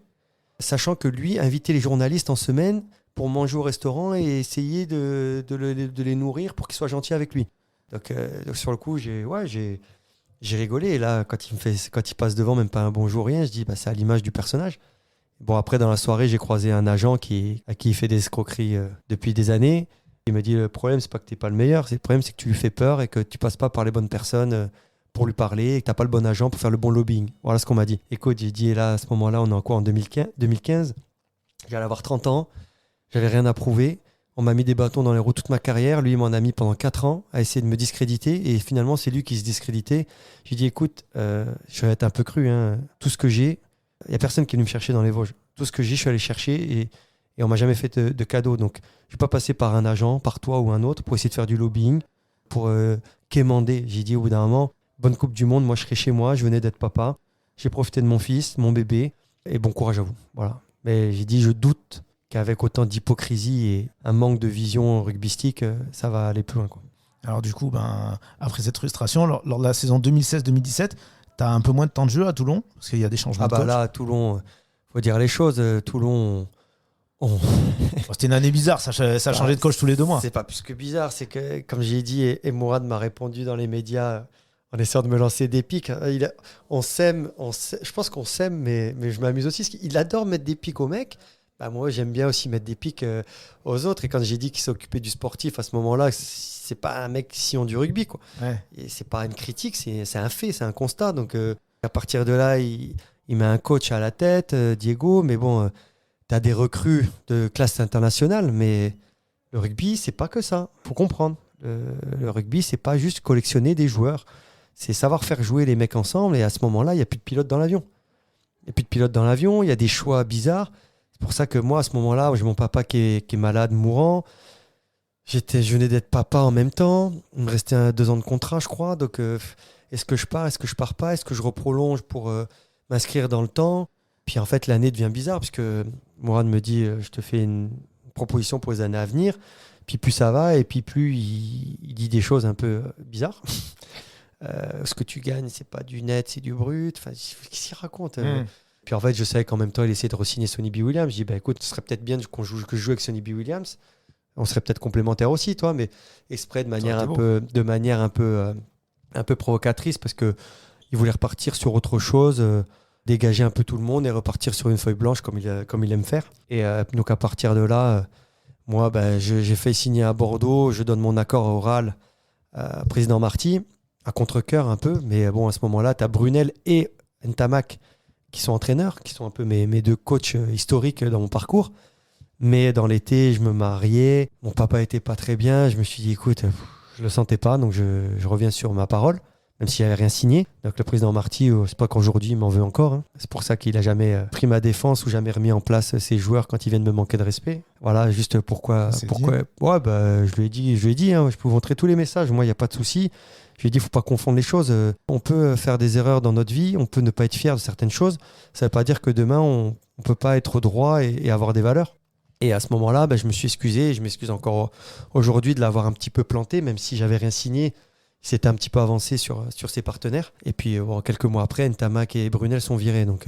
sachant que lui invitait les journalistes en semaine pour manger au restaurant et essayer de les nourrir pour qu'ils soient gentils avec lui. Donc sur le coup, j'ai rigolé. Et là, quand il passe devant, même pas un bonjour, rien, je dis, c'est à l'image du personnage. Bon, après, dans la soirée, j'ai croisé un agent à qui il fait des escroqueries depuis des années. Il me dit, le problème, c'est pas que t'es pas le meilleur. Le problème, c'est que tu lui fais peur et que tu passes pas par les bonnes personnes pour lui parler et que t'as pas le bon agent pour faire le bon lobbying. Voilà ce qu'on m'a dit. Écoute, j'ai dit, et là, à ce moment-là, on est en quoi, en 2015? J'allais avoir 30 ans. J'avais rien à prouver. On m'a mis des bâtons dans les roues toute ma carrière. Lui, il m'en a mis pendant 4 ans à essayer de me discréditer. Et finalement, c'est lui qui se discréditait. J'ai dit, écoute, je vais être un peu cru. Hein. Tout ce que j'ai, il n'y a personne qui est venu me chercher dans les Vosges. Tout ce que j'ai, je suis allé chercher et on ne m'a jamais fait de cadeau. Donc, je ne vais pas passer par un agent, par toi ou un autre pour essayer de faire du lobbying, pour quémander. J'ai dit au bout d'un moment, bonne Coupe du Monde, moi je serai chez moi, je venais d'être papa. J'ai profité de mon fils, mon bébé, et bon courage à vous. Voilà. Mais j'ai dit, je doute qu'avec autant d'hypocrisie et un manque de vision rugbystique, ça va aller plus loin, quoi. Alors du coup, après cette frustration, lors de la saison 2016-2017, tu as un peu moins de temps de jeu à Toulon, parce qu'il y a des changements de coach. Là, à Toulon, faut dire les choses. Toulon, c'était une année bizarre, ça a changé de coach tous les 2 mois. C'est pas plus que bizarre, c'est que, comme j'ai dit, et Mourad m'a répondu dans les médias en essayant de me lancer des pics. On s'aime, je pense qu'on s'aime, mais je m'amuse aussi, parce qu'il adore mettre des pics aux mecs. Moi, j'aime bien aussi mettre des pics aux autres. Et quand j'ai dit qu'il s'occupait du sportif, à ce moment-là, c'est pas un mec sillon du rugby, quoi. Ouais. Et c'est pas une critique, c'est un fait, c'est un constat. Donc, à partir de là, il met un coach à la tête, Diego, mais bon, tu as des recrues de classe internationale, mais le rugby, c'est pas que ça. Faut comprendre. Le rugby, c'est pas juste collectionner des joueurs. C'est savoir faire jouer les mecs ensemble, et à ce moment-là, il n'y a plus de pilote dans l'avion. Il n'y a plus de pilote dans l'avion, il y a des choix bizarres. C'est pour ça que moi, à ce moment-là, j'ai mon papa qui est malade, mourant. Je venais d'être papa en même temps. Il me restait 2 ans de contrat, je crois. Donc, est-ce que je pars? Est-ce que je pars pas? Est-ce que je reprolonge pour m'inscrire dans le temps? Puis en fait, l'année devient bizarre parce que Mourad me dit je te fais une proposition pour les années à venir. Puis plus ça va et puis plus il dit des choses un peu bizarres. Ce que tu gagnes, c'est pas du net, c'est du brut. Enfin, qu'est-ce qu'il raconte? Puis en fait, je savais qu'en même temps, il essayait de re-signer Sonny B. Williams. Je dis écoute, ce serait peut-être bien que je joue avec Sonny B. Williams. On serait peut-être complémentaires aussi, toi, mais exprès de manière un peu provocatrice parce que il voulait repartir sur autre chose, dégager un peu tout le monde et repartir sur une feuille blanche comme il aime faire. Et donc à partir de là, moi, j'ai fait signer à Bordeaux, je donne mon accord oral à président Marty, à contre-cœur un peu, mais bon, à ce moment-là, tu as Brunel et Ntamak qui sont entraîneurs, qui sont un peu mes 2 coachs historiques dans mon parcours. Mais dans l'été, je me mariais, mon papa était pas très bien, je me suis dit, écoute, je le sentais pas, donc je reviens sur ma parole. même si j'avais rien signé. Donc le président Marty, c'est pas qu'aujourd'hui il m'en veut encore. Hein. C'est pour ça qu'il a jamais pris ma défense ou jamais remis en place ses joueurs quand ils viennent me manquer de respect. Voilà, juste pourquoi. Ouais, bah, je lui ai dit, hein, je peux vous montrer tous les messages. Moi, il n'y a pas de souci. Je lui ai dit, il ne faut pas confondre les choses. On peut faire des erreurs dans notre vie, on peut ne pas être fier de certaines choses. Ça ne veut pas dire que demain, on ne peut pas être droit et avoir des valeurs. Et à ce moment-là, je me suis excusé et je m'excuse encore aujourd'hui de l'avoir un petit peu planté, même si j'avais rien signé. Il s'était un petit peu avancé sur ses partenaires. Et puis, quelques mois après, Ntamak et Brunel sont virés. Donc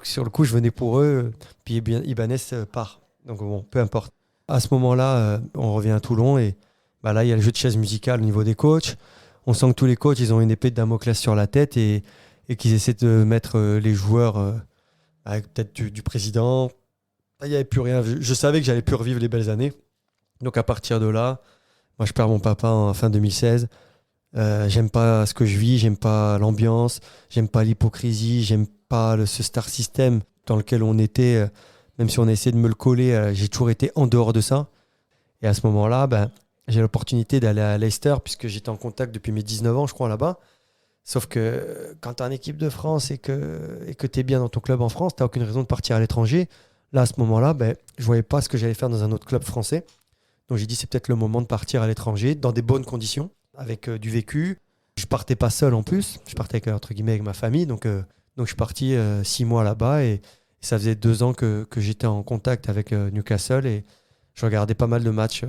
sur le coup, je venais pour eux. Puis Ibanez part. Donc bon, peu importe. À ce moment-là, on revient à Toulon et là, il y a le jeu de chaise musicale au niveau des coachs. On sent que tous les coachs, ils ont une épée de Damoclès sur la tête et qu'ils essaient de mettre les joueurs avec peut-être du président. Il n'y avait plus rien. Je savais que j'allais plus revivre les belles années. Donc à partir de là, moi je perds mon papa en fin 2016. J'aime pas ce que je vis, j'aime pas l'ambiance, j'aime pas l'hypocrisie, j'aime pas ce star system dans lequel on était. Même si on a essayé de me le coller, j'ai toujours été en dehors de ça. Et à ce moment-là, j'ai l'opportunité d'aller à Leicester puisque j'étais en contact depuis mes 19 ans, je crois, là-bas. Sauf que quand tu es en équipe de France et que tu es bien dans ton club en France, tu n'as aucune raison de partir à l'étranger. Là, à ce moment-là, je ne voyais pas ce que j'allais faire dans un autre club français. Donc j'ai dit, c'est peut-être le moment de partir à l'étranger, dans des bonnes conditions, avec du vécu. Je partais pas seul en plus. Je partais entre guillemets avec ma famille. Donc je suis parti 6 mois là-bas et ça faisait 2 ans que j'étais en contact avec Newcastle et je regardais pas mal de matchs.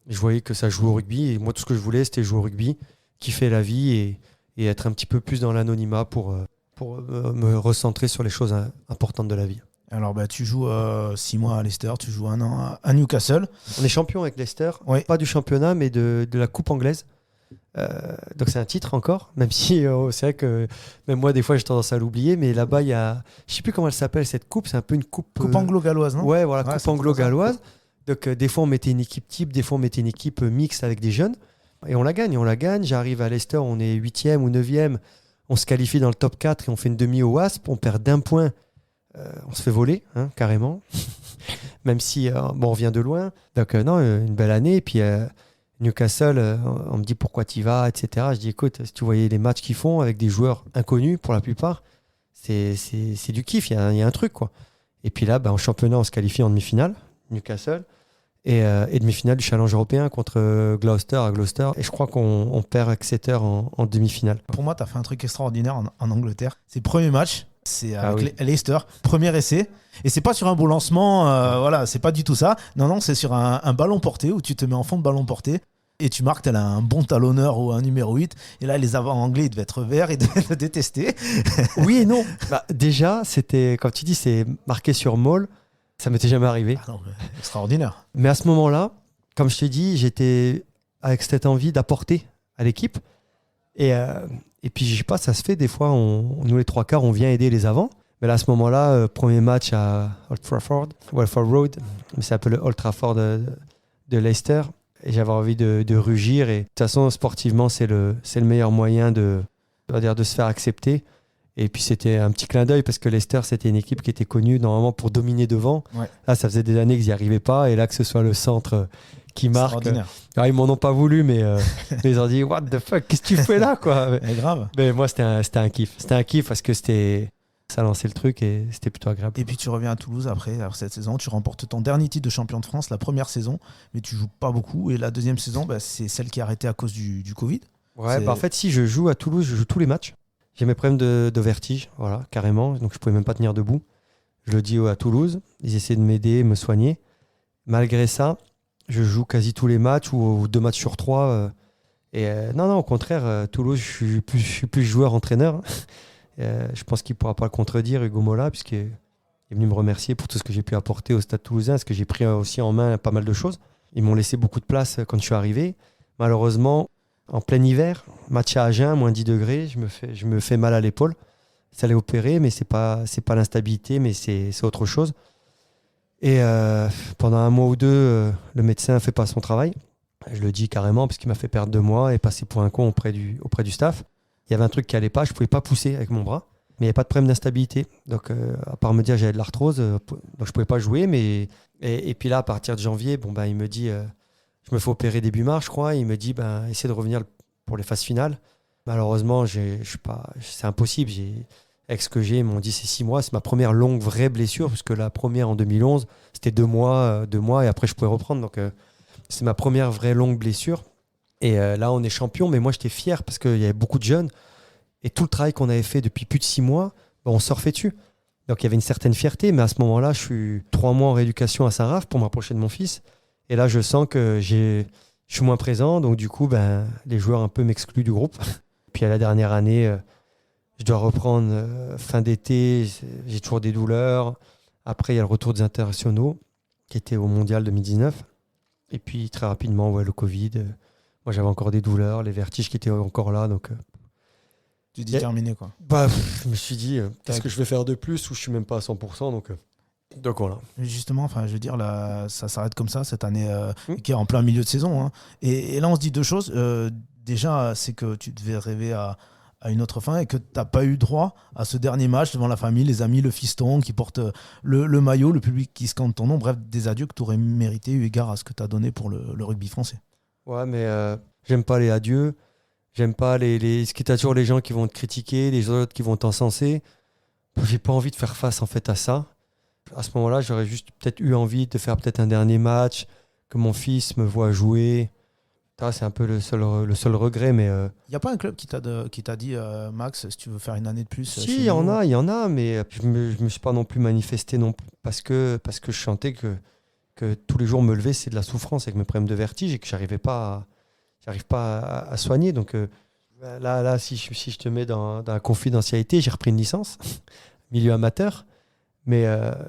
Je voyais que ça jouait au rugby et moi, tout ce que je voulais, c'était jouer au rugby, kiffer la vie et être un petit peu plus dans l'anonymat pour me recentrer sur les choses importantes de la vie. Alors, tu joues 6 mois à Leicester, tu joues 1 an à Newcastle. On est champion avec Leicester, ouais. Pas du championnat, mais de la coupe anglaise. Donc c'est un titre encore, même si c'est vrai que même moi, des fois, j'ai tendance à l'oublier. Mais là-bas, il y a... Je ne sais plus comment elle s'appelle, cette coupe. C'est un peu une coupe... Coupe anglo-galloise, non ? Ouais, voilà, coupe anglo-galloise. Donc des fois, on mettait une équipe type, des fois, on mettait une équipe mixte avec des jeunes. Et on la gagne. J'arrive à Leicester, on est 8e ou 9e. On se qualifie dans le top 4 et on fait une demi au WASP. On perd d'1 point. On se fait voler, carrément. Même si on vient de loin. Donc non, une belle année. Et puis Newcastle, on me dit pourquoi tu y vas, etc. Je dis écoute, si tu voyais les matchs qu'ils font avec des joueurs inconnus pour la plupart, c'est du kiff, il y a un truc, quoi. Et puis là, en championnat, on se qualifie en demi-finale, Newcastle, et demi-finale du challenge européen contre Gloucester à Gloucester. Et je crois qu'on perd Exeter en demi-finale. Pour moi, tu as fait un truc extraordinaire en Angleterre. C'est le premier match. C'est avec Leicester, premier essai. Et c'est pas sur un beau lancement, voilà, c'est pas du tout ça. Non, c'est sur un ballon porté où tu te mets en fond de ballon porté et tu marques, tel un bon talonneur ou un numéro 8. Et là, les avants anglais, ils devaient être verts, ils devaient te détester. Oui et non. Déjà, c'était, comme tu dis, c'est marqué sur Maul. Ça m'était jamais arrivé. Ah non, extraordinaire. Mais à ce moment-là, comme je t'ai dit, j'étais avec cette envie d'apporter à l'équipe. Et puis, je sais pas, ça se fait, des fois, nous les 3/4, on vient aider les avants. Mais là, à ce moment-là, premier match à Old Trafford, Welford Road, mais ça s'appelle Old Trafford de Leicester. Et j'avais envie de rugir. Et de toute façon, sportivement, c'est le meilleur moyen de se faire accepter. Et puis, c'était un petit clin d'œil parce que Leicester, c'était une équipe qui était connue normalement pour dominer devant. Ouais. Là, ça faisait des années qu'ils n'y arrivaient pas. Et là, que ce soit le centre qui marque. Alors, ils m'en ont pas voulu, mais ils ont dit what the fuck, qu'est-ce que tu fais là, quoi. Mais grave. Mais moi, c'était un kiff. C'était un kiff parce que ça lançait le truc et c'était plutôt agréable. Et puis tu reviens à Toulouse après cette saison, tu remportes ton dernier titre de champion de France, la première saison, mais tu joues pas beaucoup. Et la deuxième saison, c'est celle qui est arrêtée à cause du Covid. Ouais, en fait, si je joue à Toulouse, je joue tous les matchs. J'ai mes problèmes de vertige, voilà, carrément. Donc je pouvais même pas tenir debout. Je le dis à Toulouse, ils essaient de m'aider, me soigner. Malgré ça, je joue quasi tous les matchs ou 2 matchs sur 3. Non, au contraire, Toulouse, je suis plus joueur-entraîneur. Je pense qu'il ne pourra pas le contredire, Hugo Mola, puisqu'il est venu me remercier pour tout ce que j'ai pu apporter au Stade Toulousain, parce que j'ai pris aussi en main pas mal de choses. Ils m'ont laissé beaucoup de place quand je suis arrivé. Malheureusement, en plein hiver, match à Agen, moins 10 degrés, je me fais mal à l'épaule. Ça l'est opéré, mais c'est pas l'instabilité, mais c'est autre chose. Et pendant 1 mois ou 2, le médecin ne fait pas son travail. Je le dis carrément, parce qu'il m'a fait perdre 2 mois et passer pour un con auprès du staff. Il y avait un truc qui n'allait pas, je ne pouvais pas pousser avec mon bras, mais il n'y avait pas de problème d'instabilité. Donc, à part me dire que j'avais de l'arthrose, donc je ne pouvais pas jouer. Et puis là, à partir de janvier, il me dit, je me fais opérer début mars, je crois. Il me dit, essaie de revenir pour les phases finales. Malheureusement, je suis pas, c'est impossible. Avec ce que j'ai, ils m'ont dit c'est 6 mois. C'est ma première longue vraie blessure, parce que la première en 2011, c'était 2 mois, et après je pouvais reprendre. Donc c'est ma première vraie longue blessure. Et là, on est champion, mais moi j'étais fier parce qu'il y avait beaucoup de jeunes. Et tout le travail qu'on avait fait depuis plus de 6 mois, on surfait dessus. Donc il y avait une certaine fierté, mais à ce moment-là, je suis 3 mois en rééducation à Saint-Raph pour m'approcher de mon fils. Et là, je sens que je suis moins présent, donc du coup, les joueurs un peu m'excluent du groupe. Puis à la dernière année, je dois reprendre fin d'été, j'ai toujours des douleurs. Après, il y a le retour des internationaux, qui était au Mondial 2019. Et puis très rapidement, le Covid. Moi, j'avais encore des douleurs, les vertiges qui étaient encore là, donc... Tu dis terminé, quoi. Je me suis dit, qu'est-ce que je vais faire de plus, ou je suis même pas à 100%, donc voilà. Justement, je veux dire, là, ça s'arrête comme ça, cette année qui est en plein milieu de saison. Hein. Et là, on se dit deux choses. Déjà, c'est que tu devais rêver à une autre fin et que tu n'as pas eu droit à ce dernier match devant la famille, les amis, le fiston qui porte le maillot, le public qui scande ton nom. Bref, des adieux que tu aurais mérité eu égard à ce que tu as donné pour le rugby français. Ouais, mais j'aime pas les adieux. J'aime pas ce qui t'a toujours les gens qui vont te critiquer, les autres qui vont t'encenser. J'ai pas envie de faire face en fait à ça. À ce moment-là, j'aurais juste peut-être eu envie de faire peut-être un dernier match, que mon fils me voit jouer. Ça, c'est un peu le seul regret, mais... Il n'y a pas un club qui t'a dit, Max, si tu veux faire une année de plus Si, il y en a, mais je me suis pas non plus manifesté non plus, parce que je sentais que tous les jours me lever, c'est de la souffrance avec mes problèmes de vertige et que j'arrive pas à soigner. Donc là, si je te mets dans la confidentialité, j'ai repris une licence, milieu amateur, mais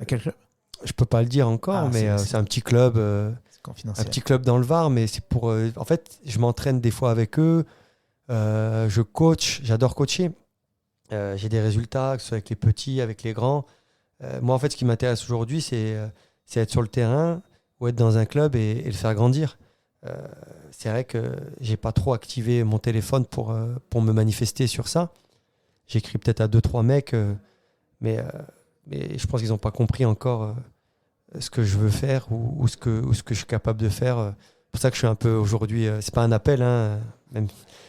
quel club? Je peux pas le dire encore, mais c'est un petit club, un petit club dans le Var, mais c'est pour. En fait, je m'entraîne des fois avec eux, je coach, j'adore coacher. J'ai des résultats, que ce soit avec les petits, avec les grands. Moi, en fait, ce qui m'intéresse aujourd'hui, c'est être sur le terrain ou être dans un club et le faire grandir. C'est vrai que j'ai pas trop activé mon téléphone pour me manifester sur ça. J'écris peut-être à 2-3 mecs, mais je pense qu'ils n'ont pas compris encore ce que je veux faire ou ce que je suis capable de faire. C'est pour ça que je suis un peu aujourd'hui... c'est pas un appel, même,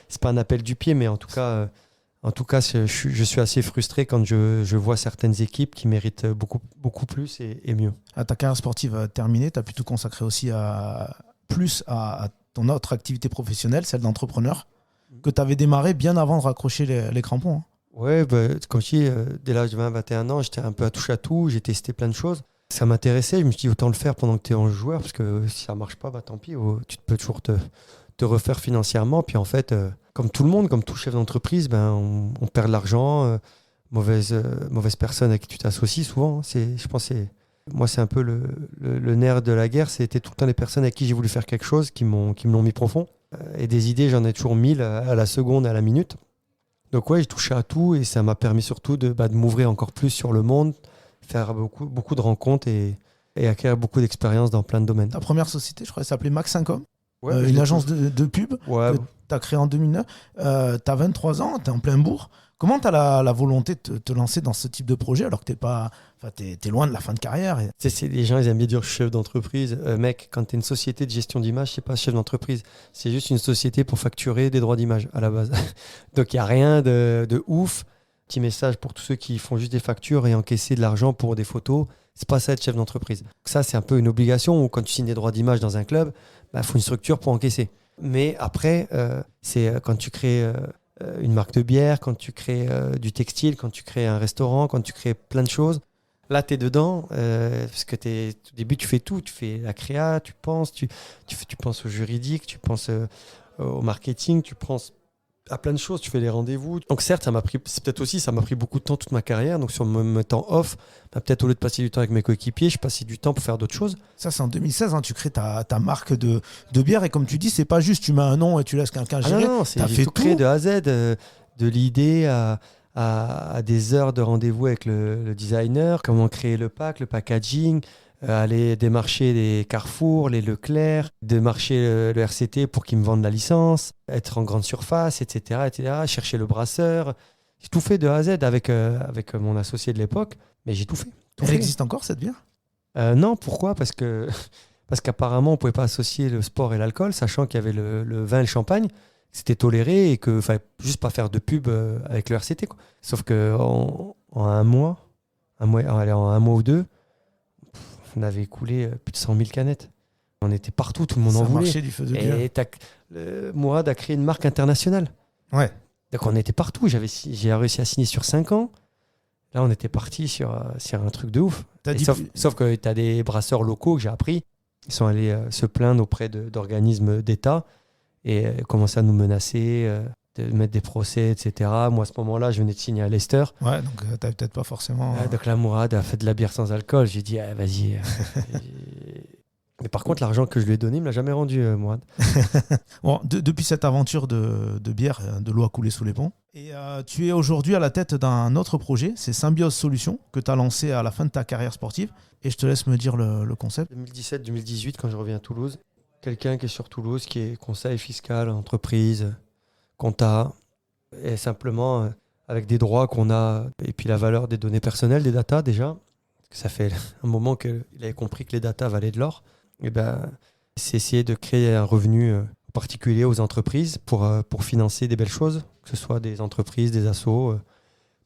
c'est pas un appel du pied, mais en tout cas, je suis assez frustré quand je vois certaines équipes qui méritent beaucoup plus et mieux. Ta carrière sportive terminée, tu as pu te consacrer aussi à ton autre activité professionnelle, celle d'entrepreneur, que tu avais démarré bien avant de raccrocher les crampons. Hein. Ouais, comme je dis, dès l'âge de 20-21 ans, j'étais un peu à touche à tout, j'ai testé plein de choses. Ça m'intéressait, je me suis dit autant le faire pendant que tu es en joueur, parce que si ça marche pas, tant pis, tu peux toujours te refaire financièrement. Puis en fait, comme tout le monde, comme tout chef d'entreprise, on perd de l'argent, mauvaise personne à qui tu t'associes souvent. Je pense moi, c'est un peu le nerf de la guerre, c'était tout le temps les personnes avec qui j'ai voulu faire quelque chose qui me l'ont mis profond. Et des idées, j'en ai toujours 1000 à la seconde, à la minute. Donc ouais, j'ai touché à tout et ça m'a permis surtout de m'ouvrir encore plus sur le monde, faire beaucoup de rencontres et acquérir beaucoup d'expérience dans plein de domaines. Ta première société, je crois, elle s'appelait Max5Com, une agence de pub que tu as créée en 2009. Tu as 23 ans, tu es en plein bourg. Comment tu as la volonté de te lancer dans ce type de projet alors que t'es loin de la fin de carrière Les gens, ils aiment bien dire chef d'entreprise. Mec, quand tu es une société de gestion d'image, c'est pas chef d'entreprise. C'est juste une société pour facturer des droits d'image à la base. Donc, il n'y a rien de ouf. Petit message pour tous ceux qui font juste des factures et encaisser de l'argent pour des photos. C'est pas ça être chef d'entreprise. Ça, c'est un peu une obligation. Ou quand tu signes des droits d'image dans un club, faut une structure pour encaisser. Mais après, c'est quand tu crées... une marque de bière, quand tu crées du textile, quand tu crées un restaurant, quand tu crées plein de choses. Là, tu es dedans, parce que au début, tu fais tout. Tu fais la créa, tu penses au juridique, tu penses au marketing, tu penses à plein de choses, tu fais les rendez-vous. Donc certes, ça m'a pris beaucoup de temps toute ma carrière. Donc sur mon temps off, peut-être au lieu de passer du temps avec mes coéquipiers, je passais du temps pour faire d'autres choses. Ça, c'est en 2016, tu crées ta marque de bière et comme tu dis, c'est pas juste tu mets un nom et tu laisses quelqu'un gérer. Non, j'ai tout créé de A à Z, de l'idée à des heures de rendez-vous avec le designer, comment créer le packaging, aller démarcher les Carrefour, les Leclerc, démarcher le RCT pour qu'ils me vendent la licence, être en grande surface, etc., chercher le brasseur. J'ai tout fait de A à Z avec mon associé de l'époque, mais j'ai tout fait. Elle existe encore, cette bière ? Non, pourquoi ? Parce qu'apparemment, on ne pouvait pas associer le sport et l'alcool, sachant qu'il y avait le vin et le champagne. c'était toléré et qu'il fallait juste pas faire de pub avec le RCT, quoi. Sauf qu'en un mois, allez, en un mois ou deux, on avait écoulé plus de 100 000 canettes. On était partout, tout le monde en voulait. Ça marchait du feu de Dieu. Et Mourad a créé une marque internationale. Ouais. Donc on était partout. J'ai réussi à signer sur 5 ans. Là, on était parti sur un truc de ouf. Sauf que tu as des brasseurs locaux que j'ai appris. Ils sont allés se plaindre auprès d'organismes d'État et commencer à nous menacer, de mettre des procès, etc. Moi, à ce moment-là, je venais de signer à Leicester. Ouais, donc tu n'avais peut-être pas forcément... Donc là, Mourad a fait de la bière sans alcool. J'ai dit, vas-y. Mais par contre, l'argent que je lui ai donné, il ne me l'a jamais rendu, Mourad. Bon, depuis cette aventure de bière, de l'eau a coulé sous les ponts. Et tu es aujourd'hui à la tête d'un autre projet, c'est Symbiose Solutions, que tu as lancé à la fin de ta carrière sportive. Et je te laisse me dire le concept. 2017-2018, quand je reviens à Toulouse, quelqu'un qui est sur Toulouse, qui est conseil fiscal, entreprise, compta, et simplement avec des droits qu'on a, et puis la valeur des données personnelles, des datas déjà. Ça fait un moment qu'il avait compris que les datas valaient de l'or. Et c'est essayer de créer un revenu particulier aux entreprises pour financer des belles choses, que ce soit des entreprises, des assos,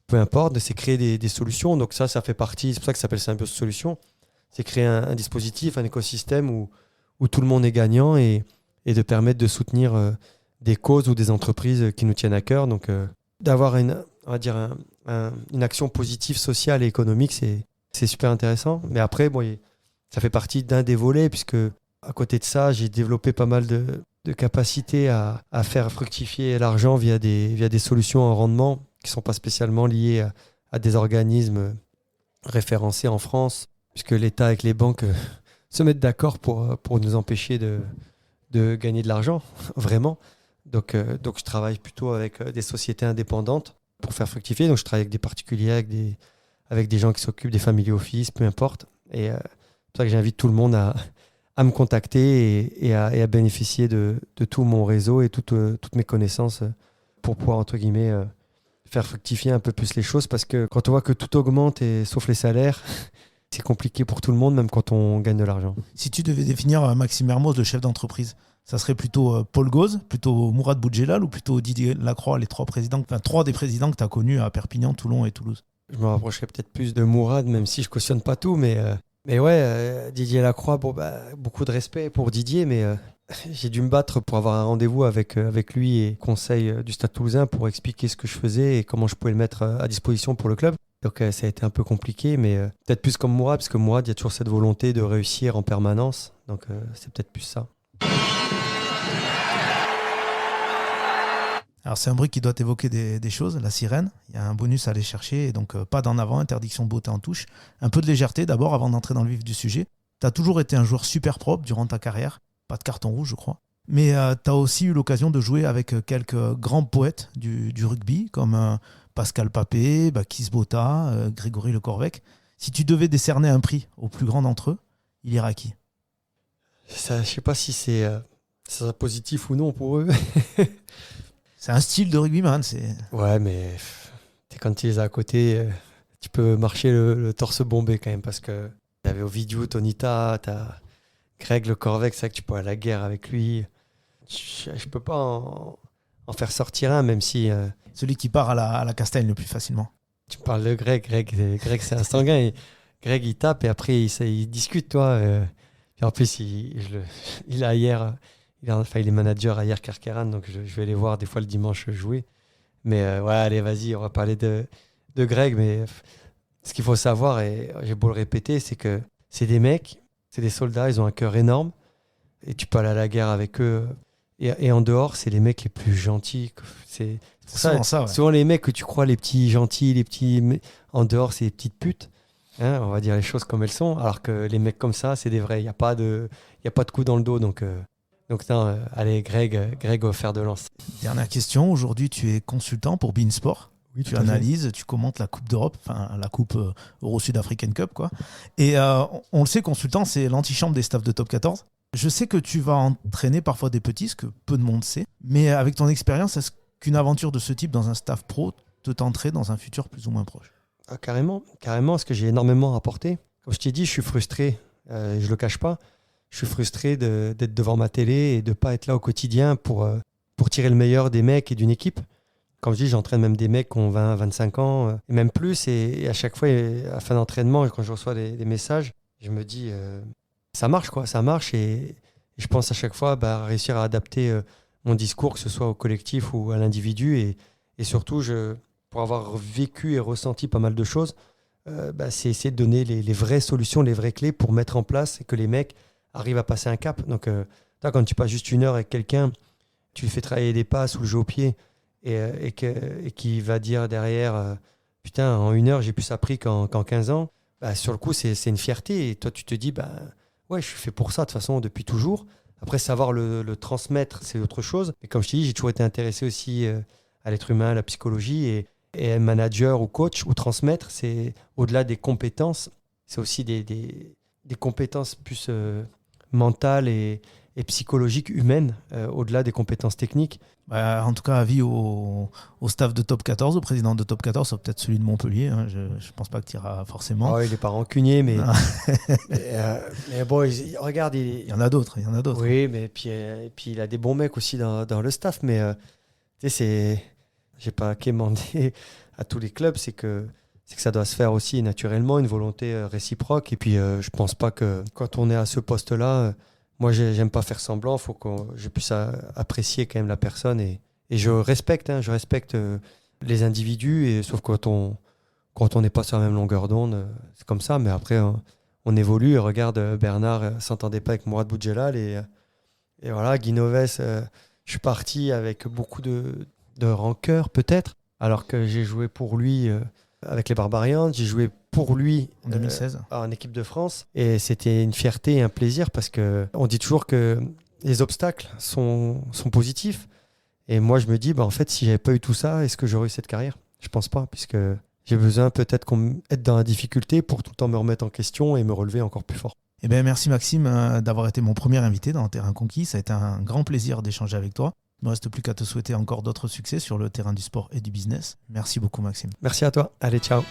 peu importe, c'est créer des solutions. Donc ça fait partie, c'est pour ça que ça s'appelle Symbiose Solutions. C'est créer un dispositif, un écosystème où tout le monde est gagnant et de permettre de soutenir des causes ou des entreprises qui nous tiennent à cœur. Donc d'avoir une action positive, sociale et économique, c'est super intéressant. Mais après, ça fait partie d'un des volets, puisque à côté de ça, j'ai développé pas mal de capacités à faire fructifier l'argent via des solutions en rendement qui ne sont pas spécialement liées à des organismes référencés en France, puisque l'État avec les banques se mettent d'accord pour nous empêcher de gagner de l'argent, vraiment. Donc je travaille plutôt avec des sociétés indépendantes pour faire fructifier. Donc je travaille avec des particuliers, avec des gens qui s'occupent des family office, peu importe. Et c'est pour ça que j'invite tout le monde à me contacter et à bénéficier de tout mon réseau et toutes mes connaissances pour pouvoir, entre guillemets, faire fructifier un peu plus les choses. Parce que quand on voit que tout augmente, sauf les salaires, c'est compliqué pour tout le monde, même quand on gagne de l'argent. Si tu devais définir Maxime Mermoz, le chef d'entreprise, ça serait plutôt Paul Gauze, plutôt Mourad Boudjelal ou plutôt Didier Lacroix, les trois des présidents que tu as connus à Perpignan, Toulon et Toulouse? Je me rapprocherais peut-être plus de Mourad, même si je cautionne pas tout, mais ouais, Didier Lacroix, beaucoup de respect pour Didier, mais j'ai dû me battre pour avoir un rendez-vous avec lui et conseil du Stade Toulousain pour expliquer ce que je faisais et comment je pouvais le mettre à disposition pour le club. Donc ça a été un peu compliqué, mais peut-être plus comme Mourad, parce que Mourad, il y a toujours cette volonté de réussir en permanence, donc c'est peut-être plus ça. Alors c'est un bruit qui doit évoquer des choses, la sirène, il y a un bonus à aller chercher, et donc pas d'en avant, interdiction de beauté en touche, un peu de légèreté d'abord avant d'entrer dans le vif du sujet. Tu as toujours été un joueur super propre durant ta carrière, pas de carton rouge je crois, mais tu as aussi eu l'occasion de jouer avec quelques grands poètes du rugby, comme Pascal Papé, Keith Botha, Grégory Le Corvec. Si tu devais décerner un prix au plus grand d'entre eux, il irait à qui? Ça, je sais pas si c'est positif ou non pour eux. C'est un style de rugbyman. Ouais, mais quand tu les as à côté, tu peux marcher le torse bombé quand même, parce que tu avais Ovidiu, Tonita, tu as Greg Le Corvec, c'est vrai que tu peux aller à la guerre avec lui. Je peux pas en faire sortir un, même si... Celui qui part à la castagne le plus facilement. Tu parles de Greg. Greg, c'est un sanguin. Greg, il tape et après, il discute, toi. Et en plus, il a hier... Il est manager à hier Carqueran, donc je vais les voir des fois le dimanche jouer. Mais ouais, allez, vas-y, on va parler de Greg. Mais ce qu'il faut savoir, et j'ai beau le répéter, c'est que c'est des mecs, c'est des soldats, ils ont un cœur énorme. Et tu peux aller à la guerre avec eux. Et en dehors, c'est les mecs les plus gentils. C'est souvent ça, ouais. Souvent les mecs que tu crois les petits gentils, en dehors, c'est les petites putes. Hein, on va dire les choses comme elles sont. Alors que les mecs comme ça, c'est des vrais. Il n'y a pas de coup dans le dos. Donc non, allez, Greg au fer de lance. Dernière question. Aujourd'hui, tu es consultant pour beIN Sport. Oui, tu analyses, tu commentes la Coupe d'Europe, enfin la Coupe Euro Sud African Cup, quoi. Et on le sait, consultant, c'est l'antichambre des staffs de Top 14. Je sais que tu vas entraîner parfois des petits, ce que peu de monde sait. Mais avec ton expérience, est-ce qu'une aventure de ce type dans un staff pro te tenterait dans un futur plus ou moins proche? Carrément, parce que j'ai énormément apporté. Comme je t'ai dit, je suis frustré, je ne le cache pas. Je suis frustré d'être devant ma télé et de ne pas être là au quotidien pour pour tirer le meilleur des mecs et d'une équipe. Comme je dis, j'entraîne même des mecs qui ont 20, 25 ans, et même plus. Et à chaque fois, à la fin d'entraînement, quand je reçois des messages, je me dis, ça marche, quoi, ça marche. Et je pense à chaque fois réussir à adapter mon discours, que ce soit au collectif ou à l'individu. Et surtout, pour avoir vécu et ressenti pas mal de choses, c'est essayer de donner les vraies solutions, les vraies clés pour mettre en place et que les mecs arrivent à passer un cap. Donc, quand tu passes juste 1 heure avec quelqu'un, tu lui fais travailler des passes ou le jeu au pied, et qui va dire derrière putain, en 1 heure j'ai plus appris qu'en 15 ans, sur le coup c'est une fierté, et toi tu te dis ouais, je suis fait pour ça de toute façon depuis toujours. Après, savoir le transmettre, c'est autre chose, mais comme je te dis, j'ai toujours été intéressé aussi à l'être humain, à la psychologie, et être manager ou coach ou transmettre, c'est au-delà des compétences, c'est aussi des compétences plus mentales et psychologiques, humaines, au-delà des compétences techniques. En tout cas, avis au staff de Top 14, au président de Top 14, sauf peut-être celui de Montpellier. Hein, je ne pense pas que tu iras forcément. Oh, il n'est pas rancunier, mais, mais bon, regarde. Il y en a d'autres. Oui, mais puis il a des bons mecs aussi dans le staff. Mais tu sais, j'ai pas quémandé à tous les clubs, c'est que ça doit se faire aussi naturellement, une volonté réciproque. Et puis, je pense pas que quand on est à ce poste-là, moi, j'aime pas faire semblant. Il faut que je puisse apprécier quand même la personne. Et je respecte les individus. Et, sauf quand on n'est pas sur la même longueur d'onde, c'est comme ça. Mais après, on évolue. Et regarde, Bernard s'entendait pas avec Mourad Boudjelal. Et voilà, Guy Novès, je suis parti avec beaucoup de rancœur, peut-être. Alors que j'ai joué pour lui avec les Barbarians. J'ai joué pour lui en 2016 en équipe de France, et c'était une fierté et un plaisir, parce que on dit toujours que les obstacles sont positifs, et moi je me dis en fait, si j'avais pas eu tout ça, est-ce que j'aurais eu cette carrière? Je pense pas, puisque j'ai besoin peut-être être dans la difficulté pour tout le temps me remettre en question et me relever encore plus fort. Eh bien, merci Maxime d'avoir été mon premier invité dans Terrain Conquis. Ça a été un grand plaisir d'échanger avec toi. Il ne me reste plus qu'à te souhaiter encore d'autres succès sur le terrain du sport et du business. Merci beaucoup Maxime. Merci à toi. Allez, ciao.